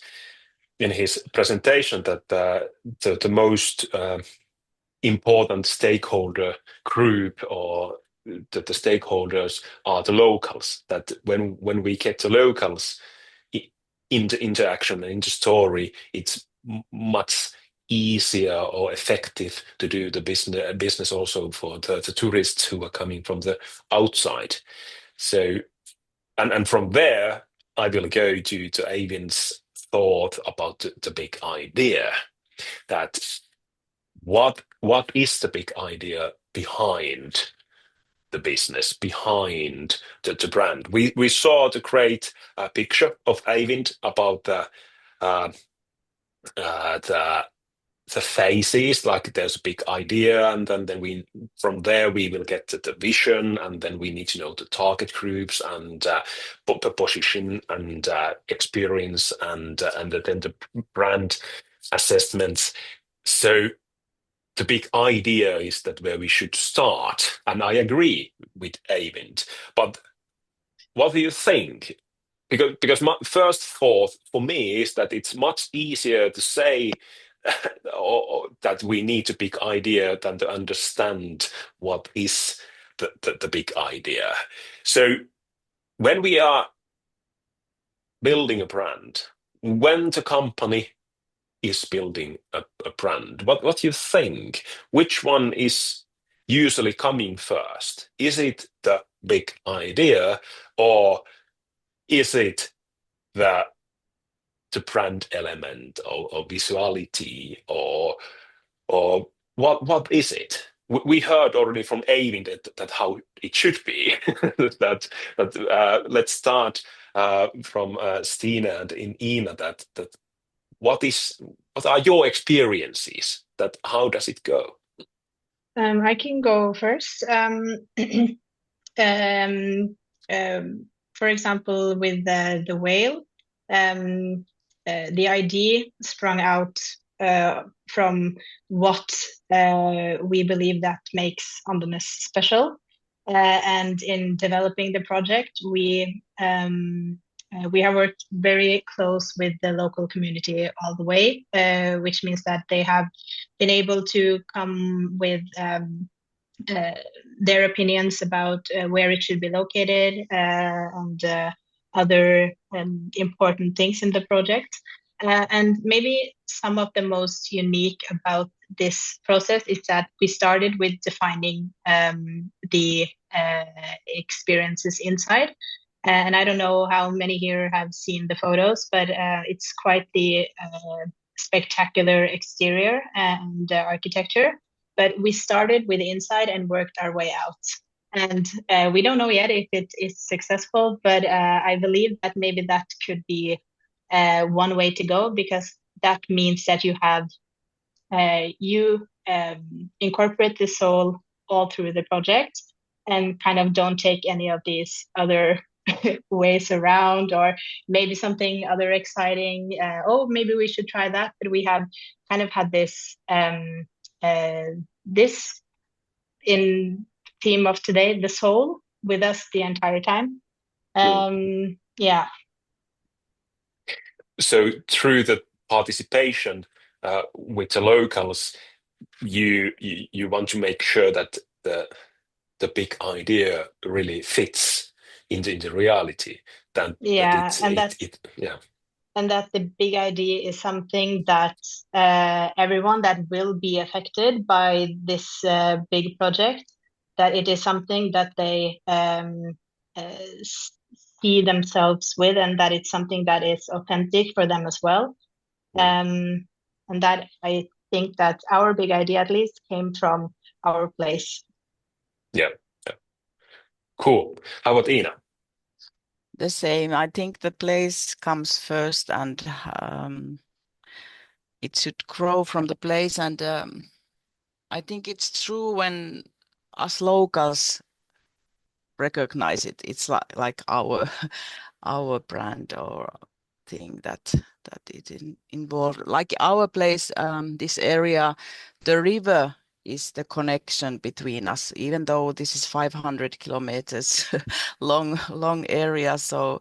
in his presentation, that the most important stakeholder group, or the stakeholders, are the locals. That when we get the locals in the interaction and in the story, it's much easier or effective to do the business also for the tourists who are coming from the outside. So, and from there, I will go to Eivind's thought about the big idea. That what is the big idea behind the business behind the brand. We saw the great picture of Eivind about uh, the phases, like there's a big idea, and then we from there we will get to the vision, and then we need to know the target groups and position and experience and then the brand assessments. So the big idea is that where we should start, and I agree with Eivind. But what do you think? Because my first thought for me is that it's much easier to say or that we need a big idea than to understand what is the big idea. So when we are building a brand, when the company is building a brand, what do you think? Which one is usually coming first? Is it the big idea, or is it the brand element or visuality or what is it? We heard already from Eivind that how it should be. that let's start from Stina and in Ina that what are your experiences? That how does it go? I can go first. For example, with the whale, the idea sprung out from what we believe that makes Andenes special. And in developing the project, we have worked very close with the local community all the way, which means that they have been able to come with their opinions about where it should be located and other important things in the project. And maybe some of the most unique about this process is that we started with defining the experiences inside. And I don't know how many here have seen the photos, but it's quite the spectacular exterior and architecture. But we started with the inside and worked our way out. And we don't know yet if it is successful, but I believe that maybe that could be one way to go, because that means that you have you incorporate the soul all through the project and kind of don't take any of these other ways around, or maybe something other exciting. Oh, maybe we should try that. But we have kind of had this this in theme of today, the soul, with us the entire time. Yeah. So through the participation with the locals, you want to make sure that the big idea really fits into reality. That and that the big idea is something that everyone that will be affected by this big project, that it is something that they see themselves with, and that it's something that is authentic for them as well. And that I think that our big idea at least came from our place. Yeah. Cool. How about Ina? The same. I think the place comes first, and it should grow from the place. And I think it's true when us locals recognize it. It's like our our brand or thing that it involved. Like our place, this area, the river is the connection between us, even though this is 500 kilometers long area. So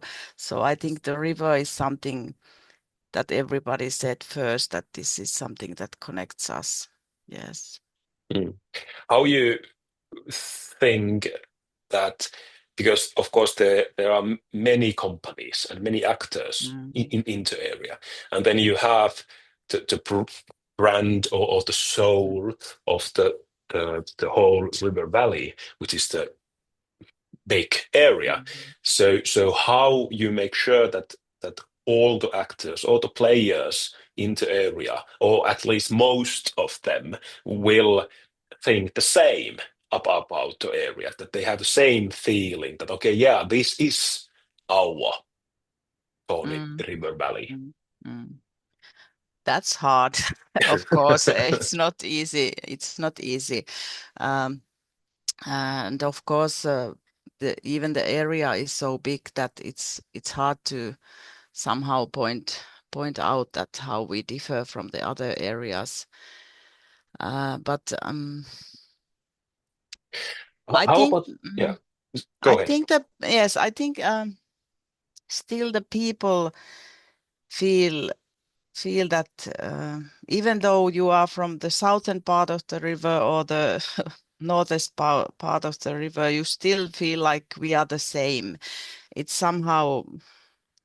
I think the river is something that everybody said first, that this is something that connects us. Yes. How you think that, because of course there are many companies and many actors in the area, and then you have the brand or the soul of the whole river valley, which is the big area. So how you make sure that all the actors, all the players in the area, or at least most of them, will think the same about the area, that they have the same feeling that, okay, yeah, this is our Tony Mm, River Valley. mm, mm. That's hard. Of course, it's not easy. It's not easy. Um, and of course, even the area is so big that it's hard to somehow point out that how we differ from the other areas. But I How think about, yeah, I go ahead. think that yes, I think still the people feel that even though you are from the southern part of the river or the northest part of the river, you still feel like we are the same. It's somehow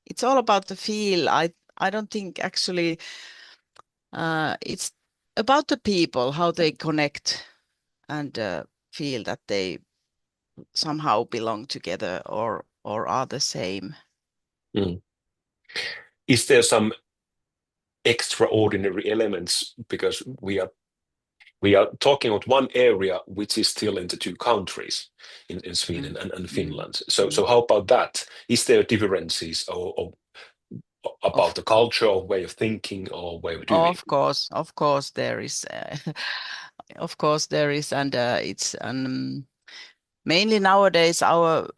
it's all about the feel. I don't think actually it's about the people, how they connect and feel that they somehow belong together or are the same. Mm. Is there some extraordinary elements, because we are talking about one area which is still in the two countries in Sweden Mm, and mm, Finland. So mm. how about that? Is there differences or about Of the culture or way of thinking or way of doing? of course there is. Of course there is, and it's mainly nowadays our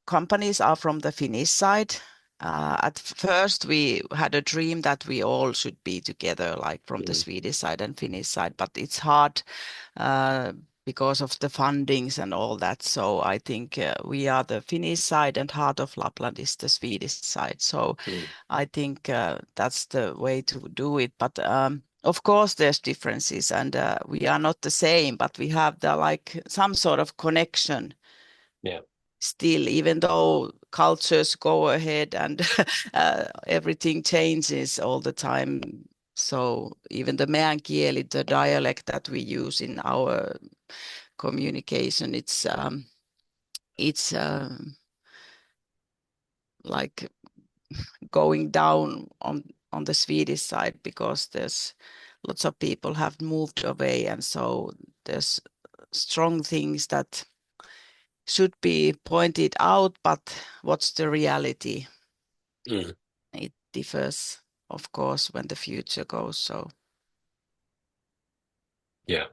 companies are from the Finnish side. At first, we had a dream that we all should be together, like from the Mm, Swedish side and Finnish side, but it's hard because of the fundings and all that. So I think we are the Finnish side, and Heart of Lapland is the Swedish side. So mm, I think that's the way to do it. But of course, there's differences, and we are not the same, but we have the like some sort of connection yeah. still, even though cultures go ahead and everything changes all the time. So even the meänkieli, the dialect that we use in our communication, it's like going down on the Swedish side because there's lots of people have moved away, and so there's strong things that should be pointed out, but what's the reality? Mm, It differs, of course, when the future goes. So, yeah.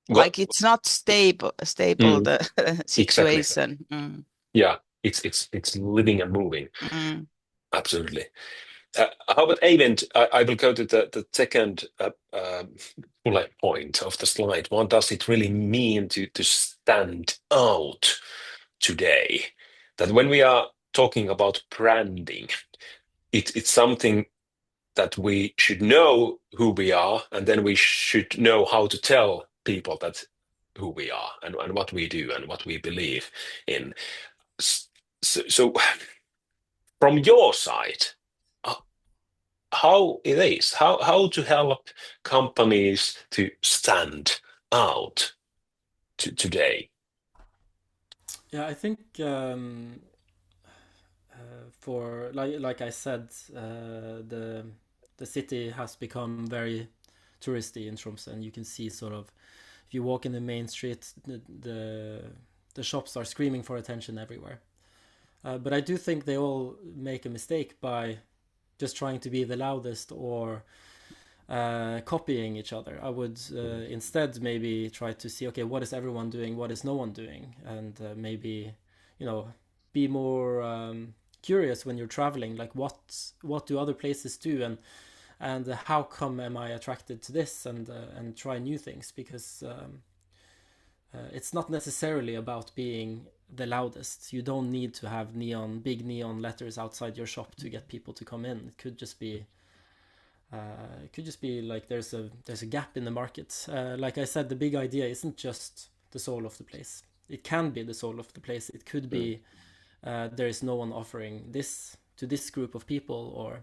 Well, like, it's not stable mm, the exactly. situation. Mm, Yeah. It's living and moving. mm, Absolutely. How about event? I will go to the second bullet point of the slide. What does it really mean to stand out today? That when we are talking about branding, it's something that we should know who we are, and then we should know how to tell people that who we are and what we do and what we believe in. S- So, from your side, uh, how it is, how to help companies to stand out today? Yeah, I think for like I said, the city has become very touristy in Tromsø, and you can see sort of if you walk in the main street, the shops are screaming for attention everywhere. But I do think they all make a mistake by just trying to be the loudest or copying each other. I would instead maybe try to see, okay, what is everyone doing? What is no one doing? And maybe, you know, be more curious when you're traveling. Like, what do other places do, and how come am I attracted to this? And try new things, because it's not necessarily about being the loudest. You don't need to have big neon letters outside your shop to get people to come in. It could just be like there's a gap in the market. Like I said, the big idea isn't just the soul of the place. It can be the soul of the place. It could be there is no one offering this to this group of people, or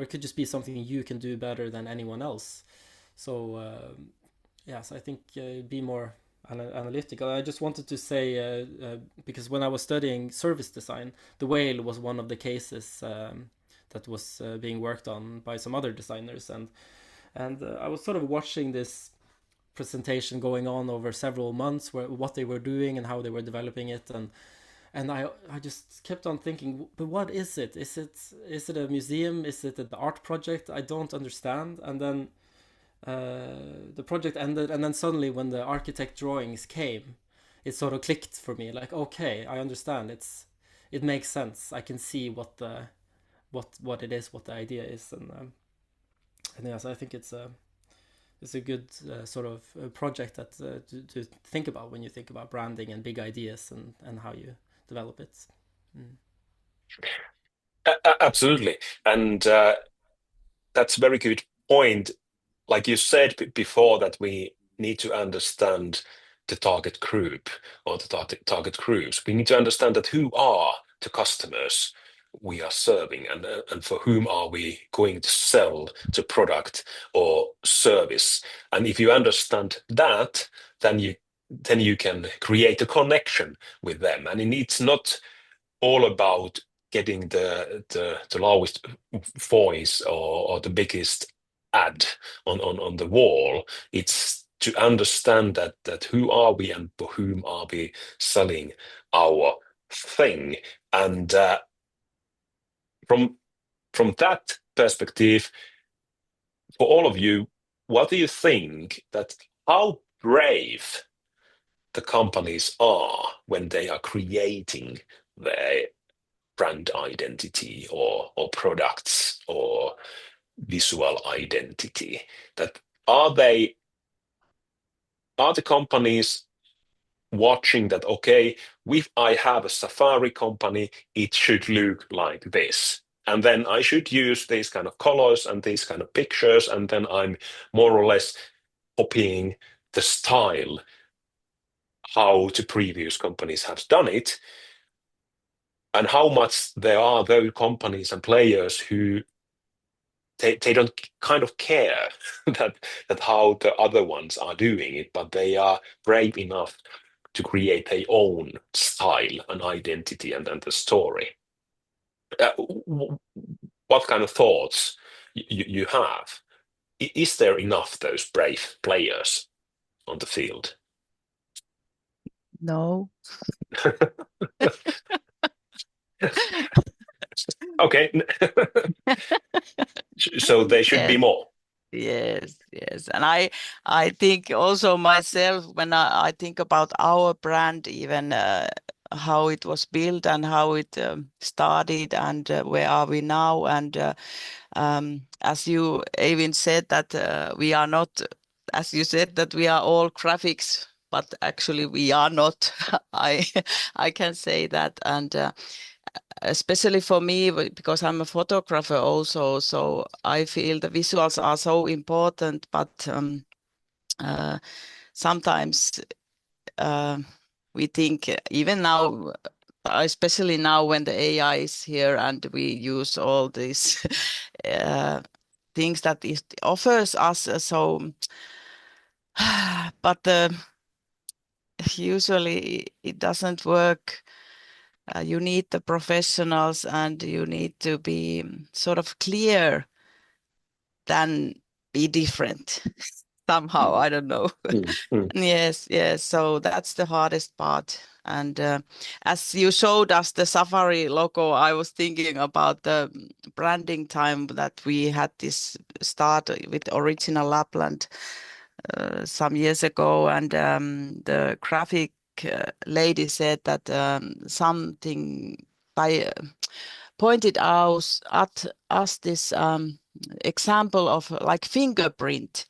it could just be something you can do better than anyone else. So yes, I think be more analytical. I just wanted to say because when I was studying service design, the whale was one of the cases that was being worked on by some other designers, and I was sort of watching this presentation going on over several months, what they were doing and how they were developing it, and I just kept on thinking, but what is it? Is it a museum? Is it an art project? I don't understand. And then the project ended, and then suddenly when the architect drawings came, it sort of clicked for me. Like, okay, I understand. It makes sense. I can see what it is, what the idea is, and yes, I think it's a good sort of project that to think about when you think about branding and big ideas and how you develop it. Absolutely, and that's a very good point. Like you said before, that we need to understand the target group or the target groups. We need to understand that who are the customers we are serving, and for whom are we going to sell the product or service. And if you understand that, then you can create a connection with them. And it's not all about getting the lowest voice or the biggest ad on the wall. It's to understand that who are we and for whom are we selling our thing. And from that perspective, for all of you, what do you think that how brave the companies are when they are creating their brand identity or products or visual identity? That are the companies watching that, okay, if I have a safari company, it should look like this, and then I should use these kind of colors and these kind of pictures, and then I'm more or less copying the style how the previous companies have done it. And how much there are those companies and players who they don't kind of care that how the other ones are doing it, but they are brave enough to create their own style and identity and the story. What kind of thoughts you have? Is there enough those brave players on the field? No. Okay. So there should be Yes. more. Yes. And I think also myself, when I think about our brand, even how it was built and how it started, and where are we now. And as you even said that we are not, as you said, that we are all graphics, but actually we are not. I can say that. And especially for me, because I'm a photographer also, so I feel the visuals are so important. But sometimes we think, even now, especially now when the AI is here and we use all these things that it offers us, so but usually it doesn't work. You need the professionals, and you need to be sort of clear than be different somehow. I don't know. Yes. So that's the hardest part. And as you showed us the Safari logo, I was thinking about the branding time that we had this start with Original Lapland some years ago, and the graphic lady said that something I pointed out at us this example of like fingerprint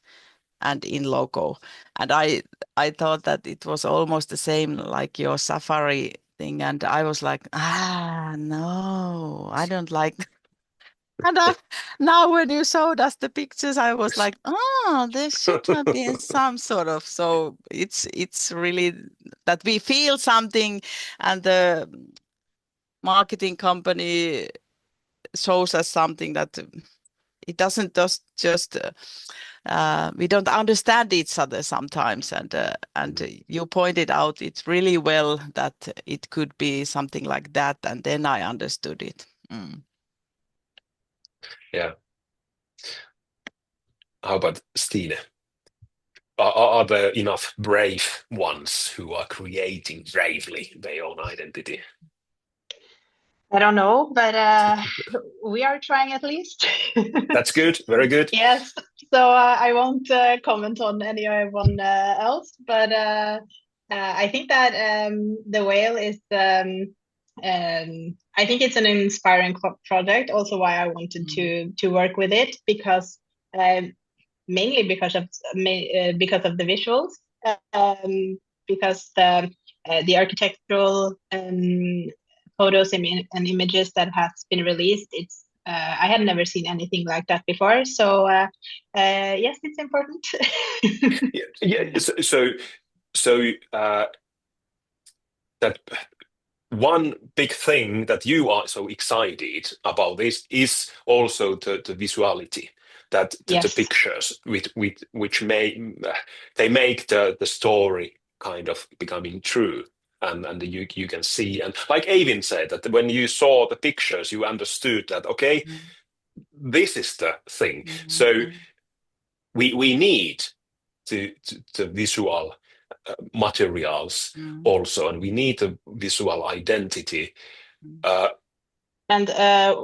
and in logo, and I thought that it was almost the same like your Safari thing, and I was like, no, I don't like. And now when you showed us the pictures, I was like, there should have been some sort of, so it's really that we feel something, and the marketing company shows us something that it doesn't just we don't understand each other sometimes, and you pointed out it really well that it could be something like that, and then I understood it. Yeah. How about Stine? are there enough brave ones who are creating bravely their own identity? I don't know, but we are trying at least. That's good. Very good. Yes. So I won't comment on anyone else, but I think that the whale is. I think it's an inspiring project. Also, why I wanted to work with it, because mainly because of the visuals, because the architectural photos and images that has been released, it's I had never seen anything like that before. So yes, it's important. So that one big thing that you are so excited about this is also the visuality, that the Yes. pictures which they make the story kind of becoming true. And you can see, and like Avin said, that when you saw the pictures, you understood that, okay, this is the thing. So we need the visual materials also, and we need a visual identity. And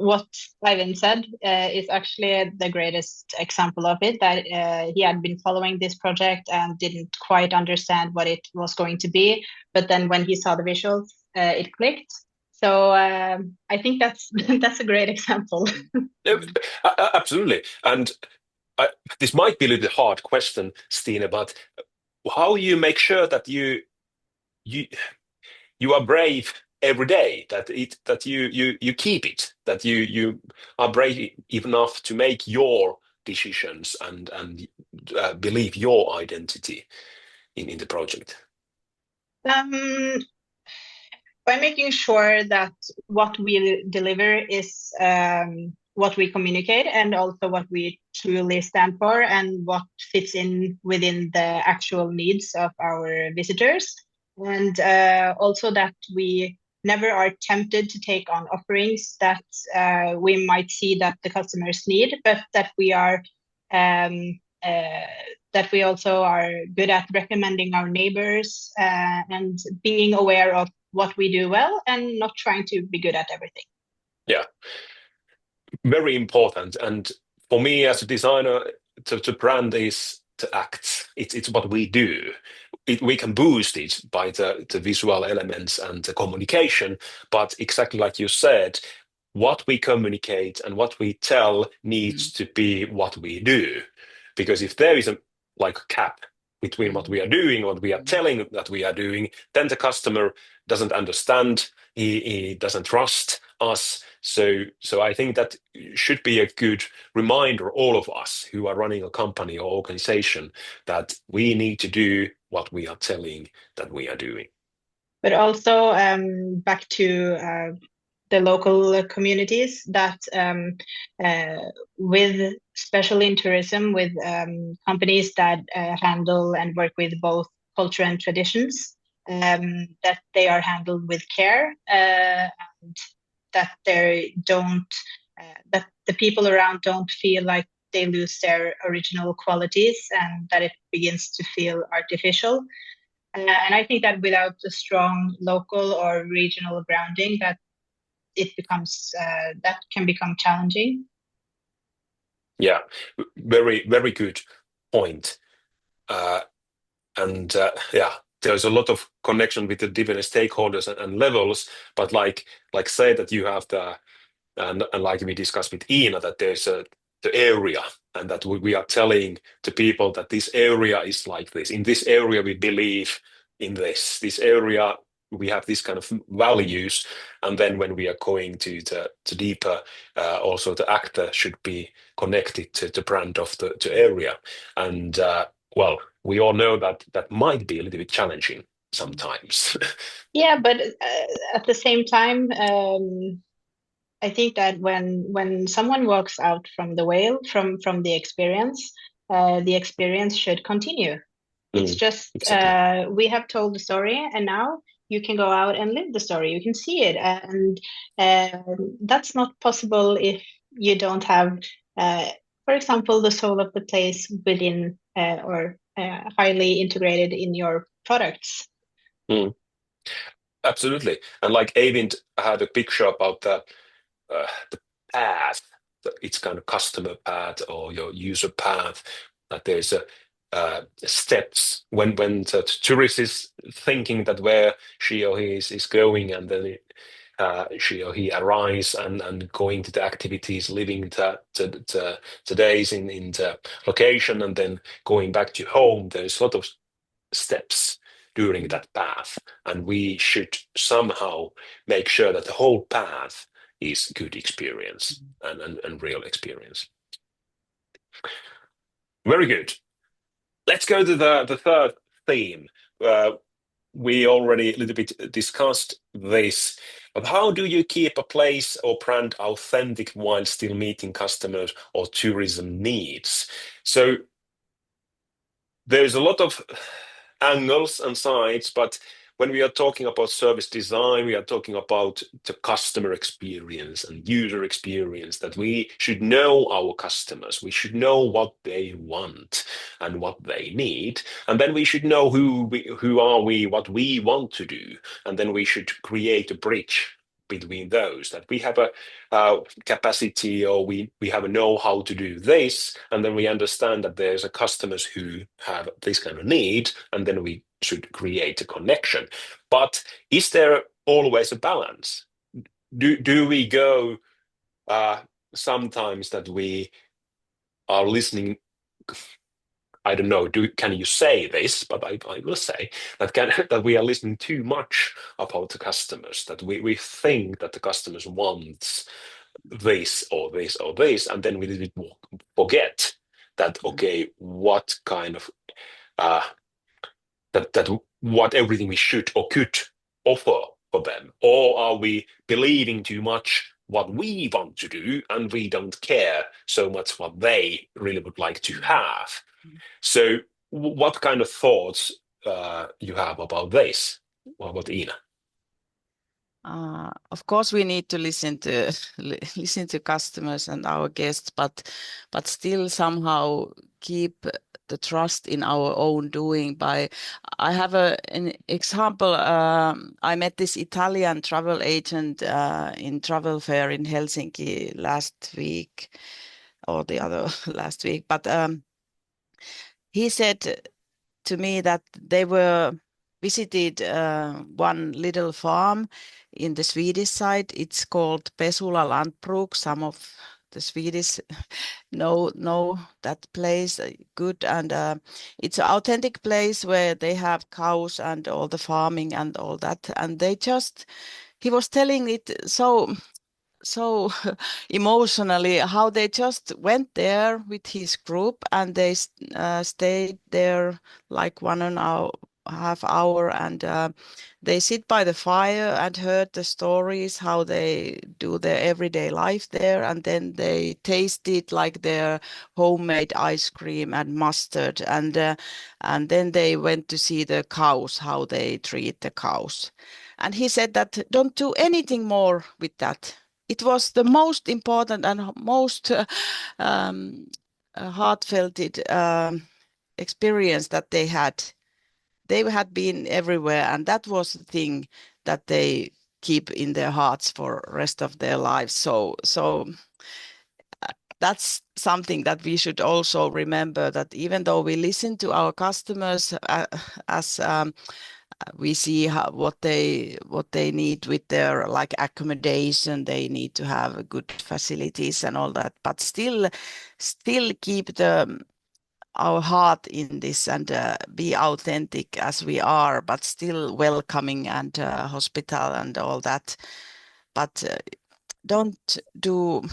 what Ivan said is actually the greatest example of it, that he had been following this project and didn't quite understand what it was going to be. But then when he saw the visuals, it clicked. So I think that's that's a great example. Absolutely. And this might be a little hard question, Stina, but how you make sure that you are brave every day, that you keep it, that you are brave enough to make your decisions and believe your identity in the project? By making sure that what we deliver is what we communicate, and also what we truly stand for, and what fits in within the actual needs of our visitors. And also that we never are tempted to take on offerings that we might see that the customers need, but that we are that we also are good at recommending our neighbors and being aware of what we do well, and not trying to be good at everything. Yeah, very important. And for me as a designer, to brand is to act. It's what we do. We can boost it by the visual elements and the communication, but exactly like you said, what we communicate and what we tell needs to be what we do. Because if there is a cap between what we are doing, what we are telling that we are doing, then the customer doesn't understand, he doesn't trust us. So I think that should be a good reminder, all of us who are running a company or organization, that we need to do what we are telling that we are doing. But also back to the local communities, that with especially in tourism, with companies that handle and work with both culture and traditions, that they are handled with care, and that they don't that the people around don't feel like they lose their original qualities, and that it begins to feel artificial. And I think that without a strong local or regional grounding, that it becomes that can become challenging. Yeah, very, very good point. And there's a lot of connection with the different stakeholders and levels. But like say that you have and like we discussed with Ina, that there's the area, and that we are telling the people that this area is like this. In this area, we believe in this area. We have this kind of values, and then when we are going to deeper, also the actor should be connected to the brand of the area. And well, we all know that might be a little bit challenging sometimes. Yeah, but at the same time, I think that when someone walks out from the whale, from the experience should continue. It's just exactly. We have told the story, and now you can go out and live the story. You can see it, and that's not possible if you don't have for example, the soul of the place within or highly integrated in your products. Absolutely. And like Eivind had a picture about the path, it's kind of customer path or your user path, that there's steps when the tourist is thinking that where she or he is going, and then she or he arrives and going to the activities, living the days in the location, and then going back to home. There's a lot of steps during that path, and we should somehow make sure that the whole path is good experience and real experience. Very good. Let's go to the third theme. We already a little bit discussed this, but how do you keep a place or brand authentic while still meeting customers or tourism needs? So there's a lot of angles and sides, but when we are talking about service design, we are talking about the customer experience and user experience, that we should know our customers. We should know what they want and what they need. And then we should know who are we, what we want to do. And then we should create a bridge between those, that we have a capacity, or we have a know-how to do this, and then we understand that there's a customers who have this kind of need, and then we should create a connection. But is there always a balance? Do we go sometimes that we are listening? I don't know, can you say this, but I will say that we are listening too much about the customers, that we think that the customers want this or this or this, and then we forget that, okay, what kind of that what everything we should or could offer for them, or are we believing too much what we want to do, and we don't care so much what they really would like to have? So what kind of thoughts you have about this? What about Ina? Of course, we need to listen to customers and our guests, but still somehow keep the trust in our own doing. I have an example. I met this Italian travel agent in travel fair in Helsinki last week, or the other last week. But he said to me that they were visited one little farm in the Swedish side. It's called Pesula Lantbruk. Some of the Swedish know that place good, and it's an authentic place where they have cows and all the farming and all that. And he was telling it so emotionally how they just went there with his group, and they stayed there like 1.5 hours, and they sit by the fire and heard the stories how they do their everyday life there, and then they tasted like their homemade ice cream and mustard, and then they went to see the cows, how they treat the cows. And he said that don't do anything more with that. It was the most important and most heartfelt experience that they had. They had been everywhere, and that was the thing that they keep in their hearts for the rest of their lives. So that's something that we should also remember, that even though we listen to our customers as we see what they need with their like accommodation, they need to have good facilities and all that, but still keep our heart in this, and be authentic as we are, but still welcoming and hospital and all that. But don't do.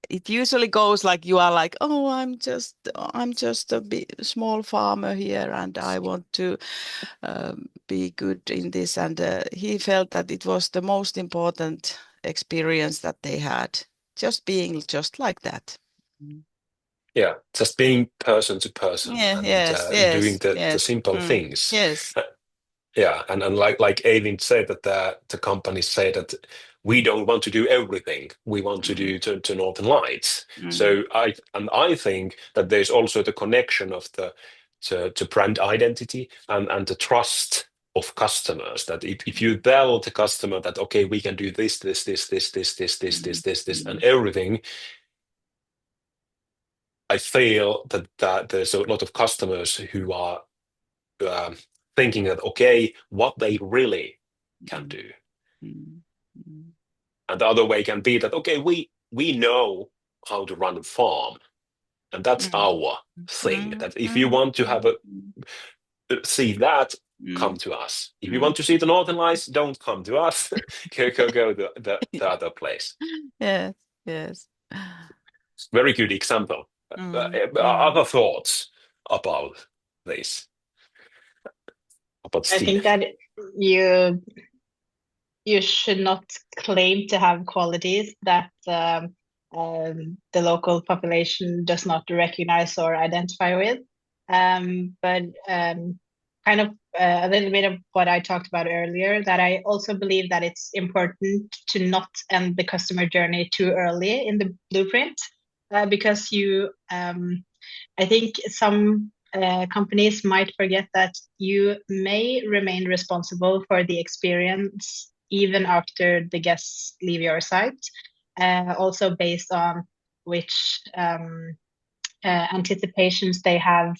It usually goes like you are like, oh, I'm just a small farmer here, and I want to be good in this. And he felt that it was the most important experience that they had, just being just like that. Yeah, just being person to person, Yeah, and yes, doing the simple things. Yes. Yeah, and like Eivind said, that the companies say that we don't want to do everything. We want to do to Northern Lights. So I think that there's also the connection of the to brand identity and the trust of customers, that if you tell the customer that, okay, we can do this, and everything, I feel that there's a lot of customers who are thinking that, okay, what they really can do. And the other way can be that, okay, we know how to run a farm, and that's our thing. That if you want to have see that, come to us. If you want to see the Northern Lights, don't come to us. go the other place. Yes. Very good example. Other thoughts about this? About I Steve? think that you should not claim to have qualities that the local population does not recognize or identify with. But kind of a little bit of what I talked about earlier, that I also believe that it's important to not end the customer journey too early in the blueprint, because I think some companies might forget that you may remain responsible for the experience even after the guests leave your site, also based on which anticipations they have,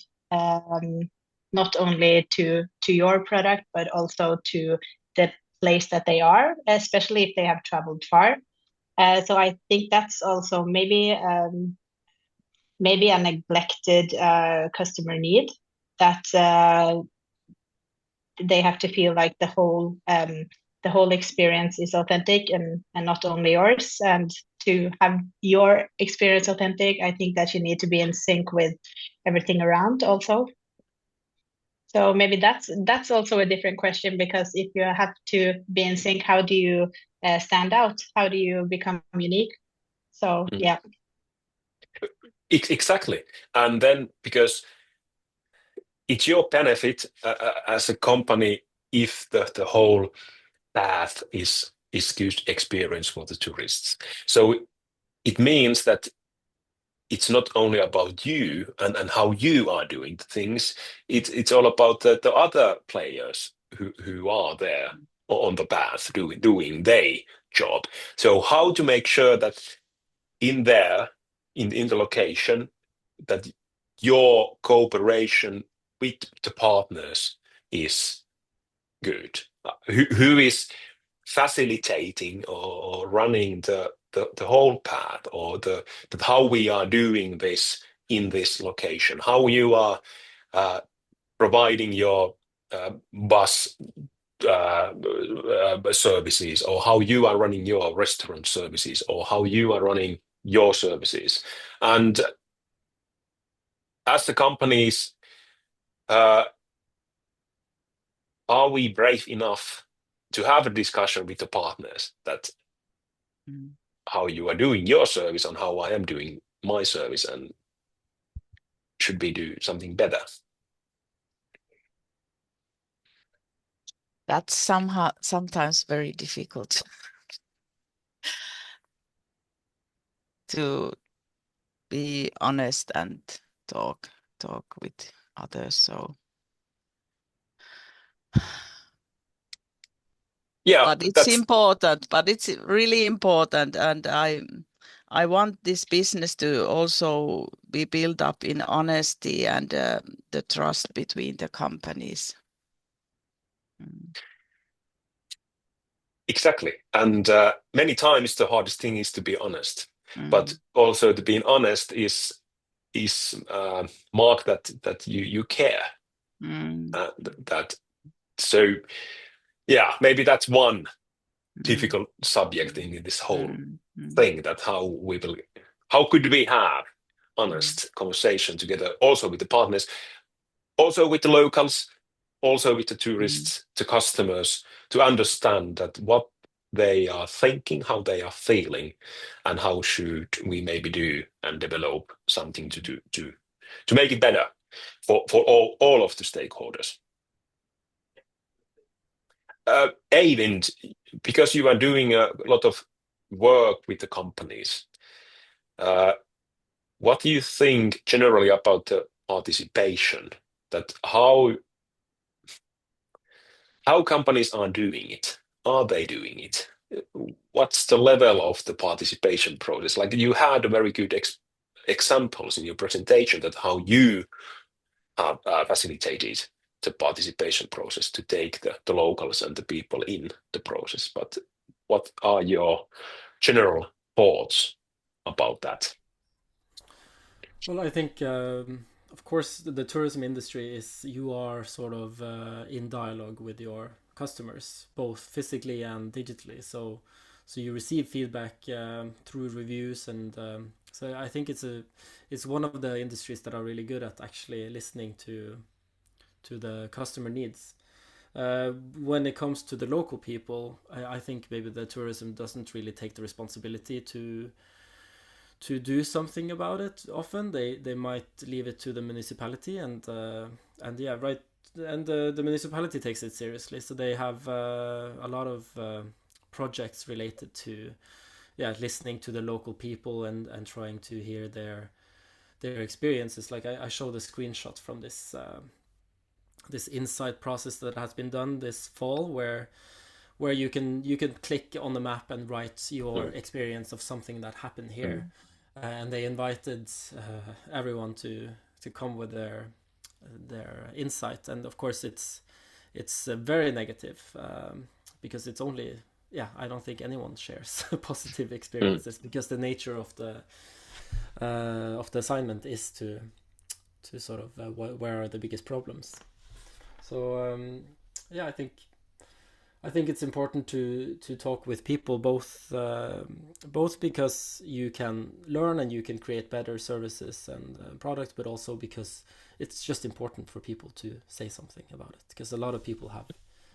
not only to your product, but also to the place that they are, especially if they have traveled far. So I think that's also maybe a neglected customer need, that they have to feel like the whole experience is authentic and not only yours. And to have your experience authentic, I think that you need to be in sync with everything around also. So maybe that's also a different question, because if you have to be in sync, how do you stand out? How do you become unique? So yeah. Exactly. And then, because it's your benefit as a company if the whole path is good experience for the tourists. So it means that it's not only about you and how you are doing things. It's all about the other players who are there on the path doing their job. So how to make sure that in there, in the location, that your cooperation with the partners is good. Who is facilitating or running the whole path, or how we are doing this in this location, how you are providing your bus services, or how you are running your restaurant services, or how you are running your services. And as the companies, are we brave enough to have a discussion with the partners that how you are doing your service and how I am doing my service, and should we do something better? That's sometimes very difficult to be honest and talk with others. So Yeah, but it's important, but it's really important, and I want this business to also be built up in honesty and the trust between the companies. exactly. And many times the hardest thing is to be honest, but also to be honest is mark that you care. That so yeah, maybe that's one difficult subject in this whole thing, that how could we have honest conversation together, also with the partners, also with the locals, also with the tourists, the customers, to understand that what they are thinking, how they are feeling, and how should we maybe do and develop something to do to make it better for all of the stakeholders. Eivind, because you are doing a lot of work with the companies, what do you think generally about the participation? That how companies are doing it? Are they doing it? What's the level of the participation process? Like you had a very good examples in your presentation that how you have facilitated the participation process to take the locals and the people in the process. But what are your general thoughts about that? Well, I think, of course, the tourism industry is you are sort of in dialogue with your customers, both physically and digitally. So you receive feedback through reviews, and so I think it's one of the industries that are really good at actually listening to the customer needs. When it comes to the local people, I think maybe the tourism doesn't really take the responsibility to do something about it. Often they might leave it to the municipality, and yeah, right, and the municipality takes it seriously, so they have a lot of projects related to listening to the local people and trying to hear their experiences. Like I showed a screenshot from this insight process that has been done this fall, where you can click on the map and write your experience of something that happened here. And they invited everyone to come with their insight, and of course it's very negative, because it's only I don't think anyone shares positive experiences, because the nature of the assignment is to sort of where are the biggest problems. So I think it's important to talk with people, both because you can learn and you can create better services and products, but also because it's just important for people to say something about it, because a lot of people have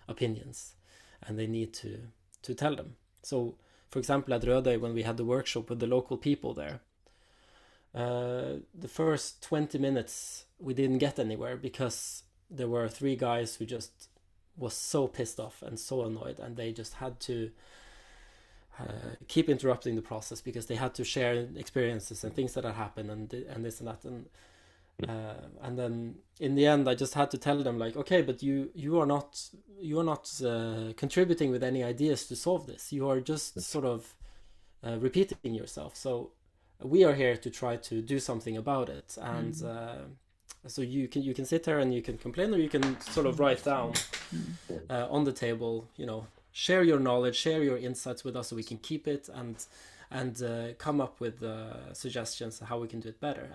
opinions and they need to tell them. So, for example, at Rødøy, when we had the workshop with the local people there, the first 20 minutes we didn't get anywhere, because there were 3 guys who just was so pissed off and so annoyed, and they just had to keep interrupting the process because they had to share experiences and things that had happened and this and that, and then in the end I just had to tell them, like, okay, but you are not contributing with any ideas to solve this. You are just sort of repeating yourself. So we are here to try to do something about it, and so you can sit there and you can complain, or you can sort of write down on the table, share your knowledge, share your insights with us, so we can keep it and come up with suggestions how we can do it better.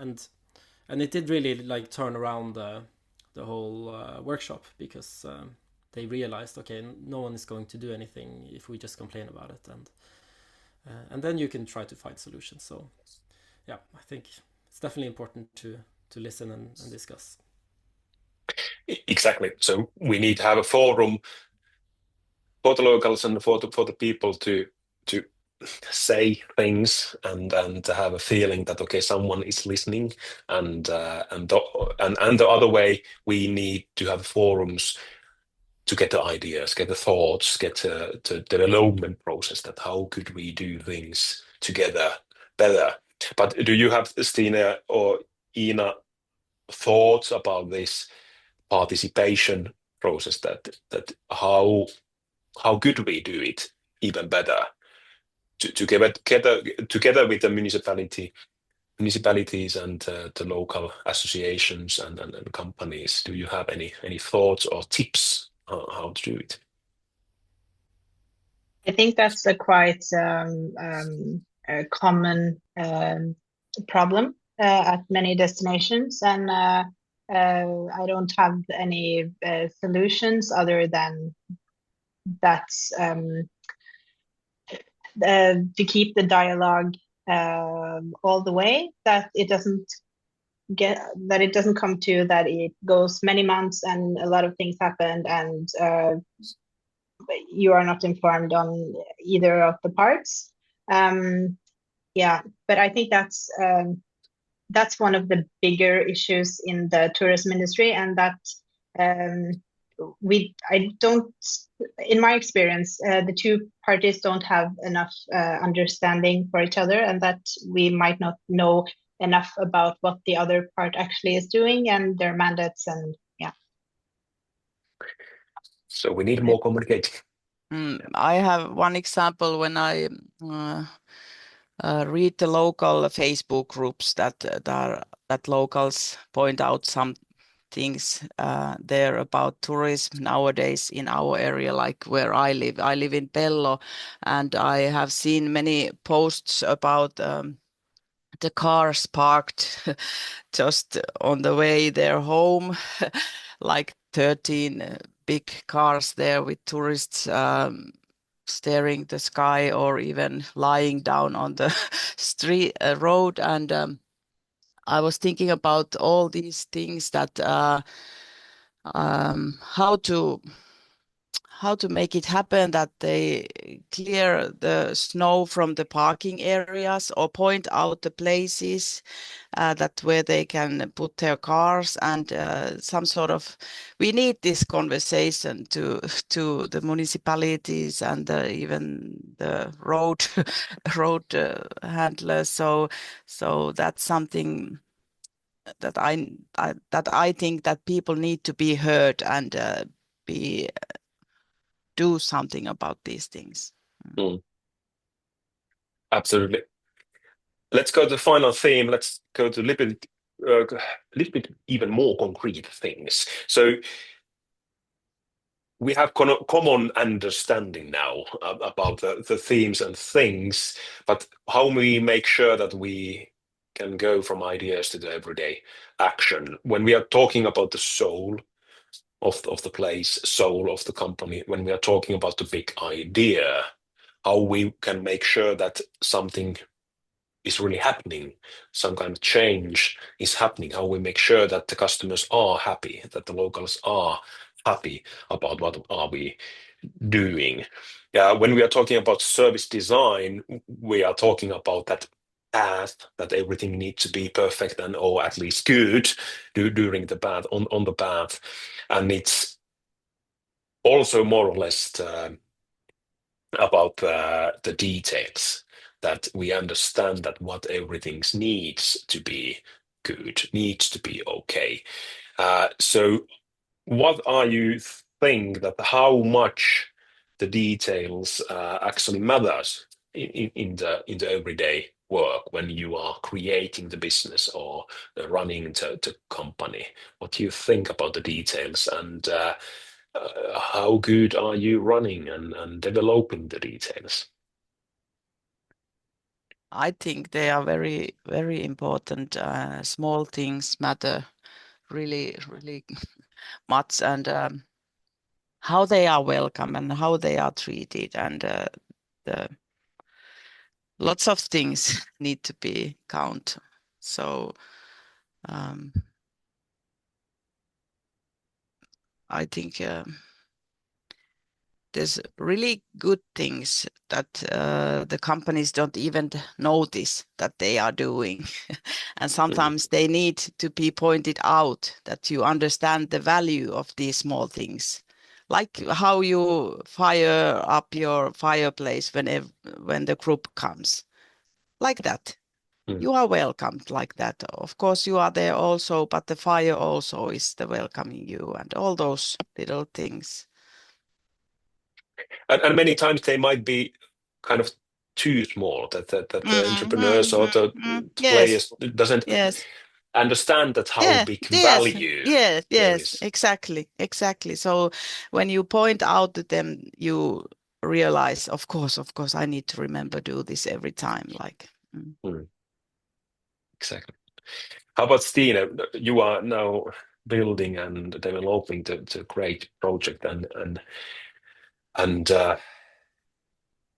And it did really like turn around the whole workshop, because they realized, okay, no one is going to do anything if we just complain about it, and then you can try to find solutions. So yeah, I think it's definitely important to listen and discuss. Exactly. So we need to have a forum for the locals and for the people to say things and to have a feeling that, okay, someone is listening, and the other way, we need to have forums to get the ideas, get the thoughts, get the development process, that how could we do things together better. But do you have, Stina or Ina, thoughts about this participation process, that how could we do it even better together with the municipalities and the local associations and companies? Do you have any thoughts or tips how to do it? I think that's a quite a common problem at many destinations, and I don't have any solutions other than that, to keep the dialogue all the way, that it doesn't come to that it goes many months and a lot of things happened, and you are not informed on either of the parts. But I think that's one of the bigger issues in the tourism industry, and that I don't, in my experience, the two parties don't have enough understanding for each other, and that we might not know enough about what the other part actually is doing and their mandates, and yeah. So we need more communicating. I have one example when I read the local Facebook groups that locals point out some things there about tourism nowadays in our area, like where I live. I live in Pello, and I have seen many posts about the cars parked just on the way their home, like 13 big cars there with tourists staring the sky or even lying down on the street road. And I was thinking about all these things that how to make it happen that they clear the snow from the parking areas or point out the places that where they can put their cars, and some sort of, we need this conversation to the municipalities and even the road handlers. So that's something that I think that people need to be heard and be do something about these things. Absolutely. Let's go to the final theme. Let's go to a little bit even more concrete things. So we have common understanding now about the themes and things, but how we make sure that we can go from ideas to the everyday action. When we are talking about the soul of the place, soul of the company, when we are talking about the big idea, how we can make sure that something is really happening, some kind of change is happening, how we make sure that the customers are happy, that the locals are happy about what are we doing. When we are talking about service design, we are talking about that path that everything needs to be perfect and or at least good during the path, on the path. And it's also more or less about the details, that we understand that what everything needs to be good, needs to be okay. So what are you think that how much the details actually matters in the everyday work when you are creating the business or running the company? What do you think about the details, and how good are you running and developing the details? I think they are very, very important. Small things matter really, really much, and how they are welcome and how they are treated, and the lots of things need to be count. So I think there's really good things that the companies don't even notice that they are doing. And sometimes they need to be pointed out, that you understand the value of these small things. Like how you fire up your fireplace when the group comes. Like that. You are welcomed like that. Of course, you are there also, but the fire also is the welcoming you, and all those little things. And many times they might be kind of too small, that the entrepreneurs or the Yes, players doesn't yes, understand that how yeah, big yes, value yes, there yes, is. exactly. So when you point out to them, you realize, of course, I need to remember do this every time. Like, Exactly. How about Stina? You are now building and developing the great project and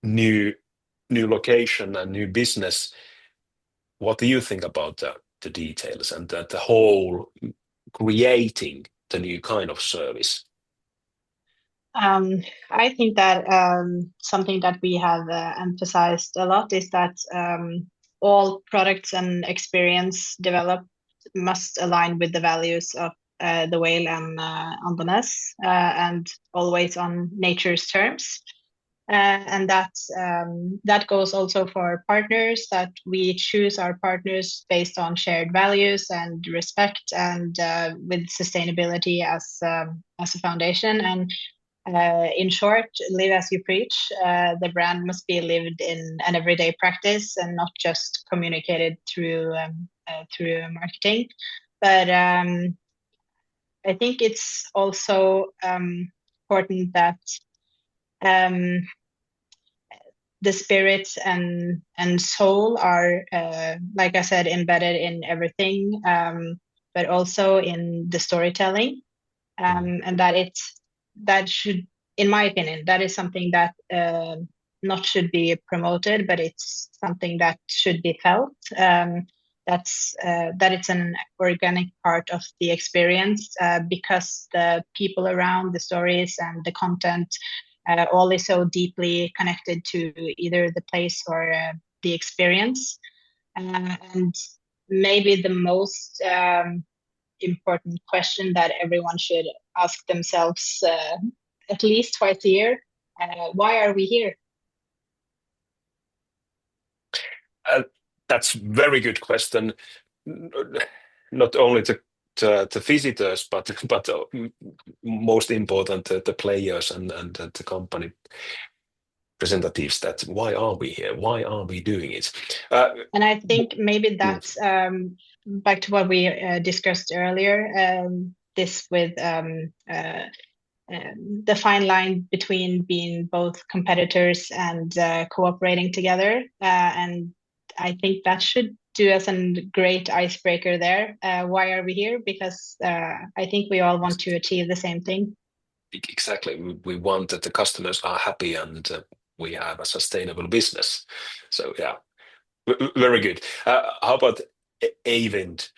new location and new business. What do you think about the details and the whole creating the new kind of service? I think that something that we have emphasized a lot is that all products and experience developed must align with the values of the whale and on the ness, and always on nature's terms. And that goes also for partners, that we choose our partners based on shared values and respect, and with sustainability as a foundation. And in short, live as you preach. The brand must be lived in an everyday practice and not just communicated through marketing. But I think it's also important that the spirit and soul are, like I said, embedded in everything, but also in the storytelling, and that should, in my opinion, that is something that not should be promoted, but it's something that should be felt. That it's an organic part of the experience, because the people around, the stories and the content, all is so deeply connected to either the place or the experience. And maybe the most important question that everyone should ask themselves at least twice a year: why are we here? That's very good question. Not only to visitors, but most important the players and the company representatives. That why are we here? Why are we doing it? And I think maybe that's back to what we discussed earlier. This with the fine line between being both competitors and cooperating together, and I think that should do us a great icebreaker there. Why are we here? Because I think we all want to achieve the same thing. Exactly. We want that the customers are happy and we have a sustainable business. So yeah, very good. How about Eivind?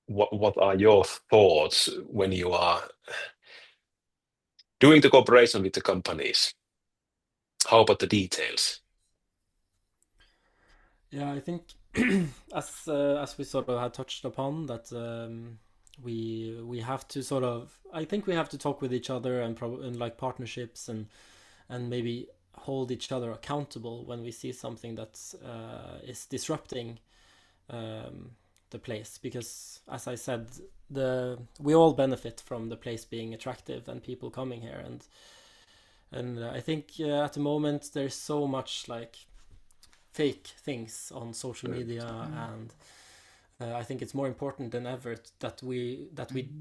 What are your thoughts when you are doing the cooperation with the companies? How about the details? Yeah, I think as we sort of had touched upon, that we have to sort of, I think we have to talk with each other and like partnerships, and maybe hold each other accountable when we see something that is disrupting the place, because as I said, we all benefit from the place being attractive and people coming here, and I think at the moment there's so much like fake things on social media, and I think it's more important than ever that we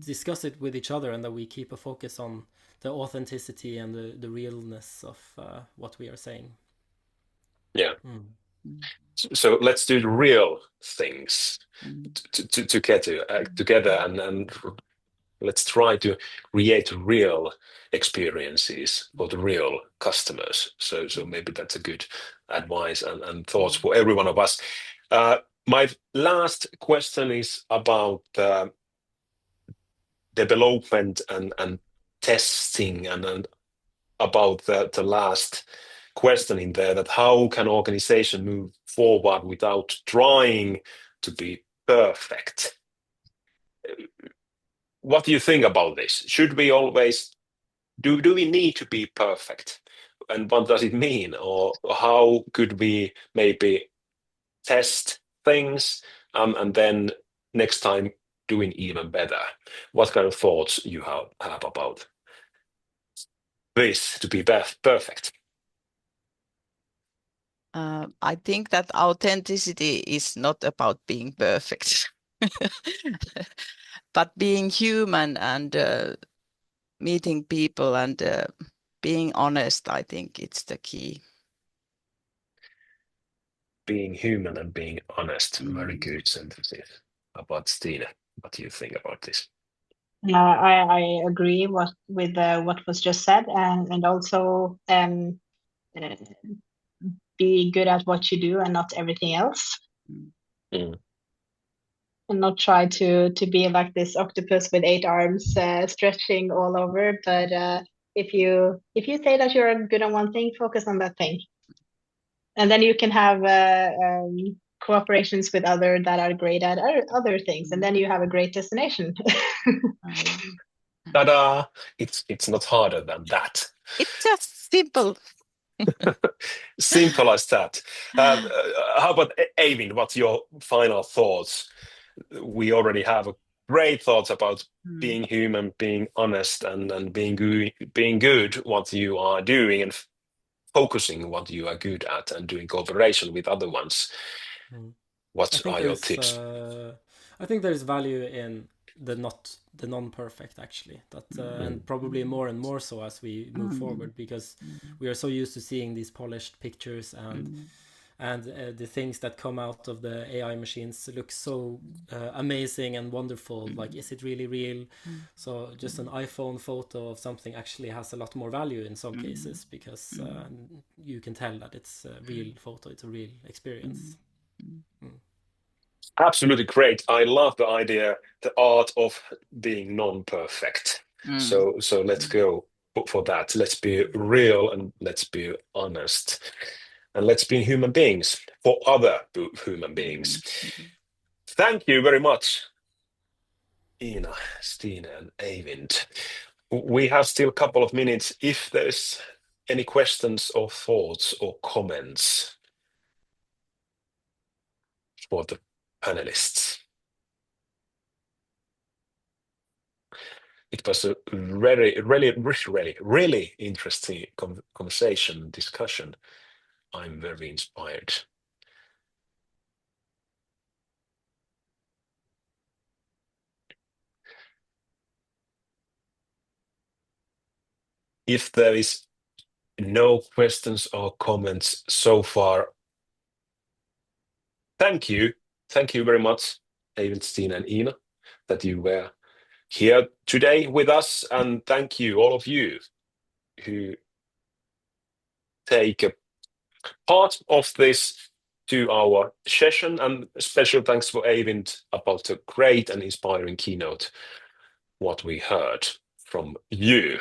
discuss it with each other, and that we keep a focus on the authenticity and the realness of what we are saying. Yeah. So let's do the real things together, and let's try to create real experiences for the real customers. So maybe that's a good advice and thoughts for every one of us. My last question is about development and testing, and about the last question in there, that how can organization move forward without trying to be perfect? What do you think about this? Should we always do we need to be perfect, and what does it mean, or how could we maybe test things and then next time doing even better? What kind of thoughts you have about this to be perfect? I think that authenticity is not about being perfect, but being human and meeting people and being honest. I think it's the key. being human and being honest. Very good synthesis. About Stina, what do you think about this? I agree with what was just said, and also be good at what you do and not everything else. Mm. And not try to be like this octopus with 8 arms stretching all over. But if you say that you're good on one thing, focus on that thing, and then you can have cooperations with other that are great at other things, and then you have a great destination. Ta-da! It's not harder than that. It's just simple. Simple as that. How about Eivind? What's your final thoughts? We already have great thoughts about being human, being honest, and being good what you are doing, and focusing what you are good at, and doing cooperation with other ones. What are your tips? I think there's value in the non-perfect, actually, that and probably more and more so as we move forward, because we are so used to seeing these polished pictures and the things that come out of the AI machines look so amazing and wonderful. Like, is it really real? So just an iPhone photo of something actually has a lot more value in some cases, because you can tell that it's a real photo, it's a real experience. Absolutely great. I love the idea, the art of being non-perfect. So let's go for that. Let's be real, and let's be honest, and let's be human beings for other human beings. Thank you very much, Ina, Stina, and Eivind. We have still a couple of minutes. If there's any questions or thoughts or comments for the panelists. It was a really interesting conversation, discussion. I'm very inspired. If there is no questions or comments so far, thank you. Thank you very much, Eivind, Stina, and Ina, that you were here today with us. And thank you, all of you who take a part of this 2-hour session. And special thanks for Eivind about the great and inspiring keynote, what we heard from you.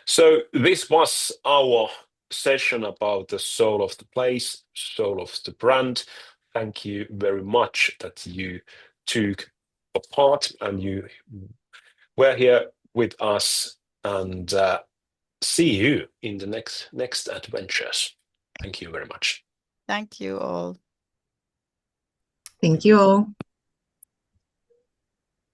So this was our session about the soul of the place, soul of the brand. Thank you very much that you took a part and you were here with us, and see you in the next adventures. Thank you very much. Thank you all. Thank you all.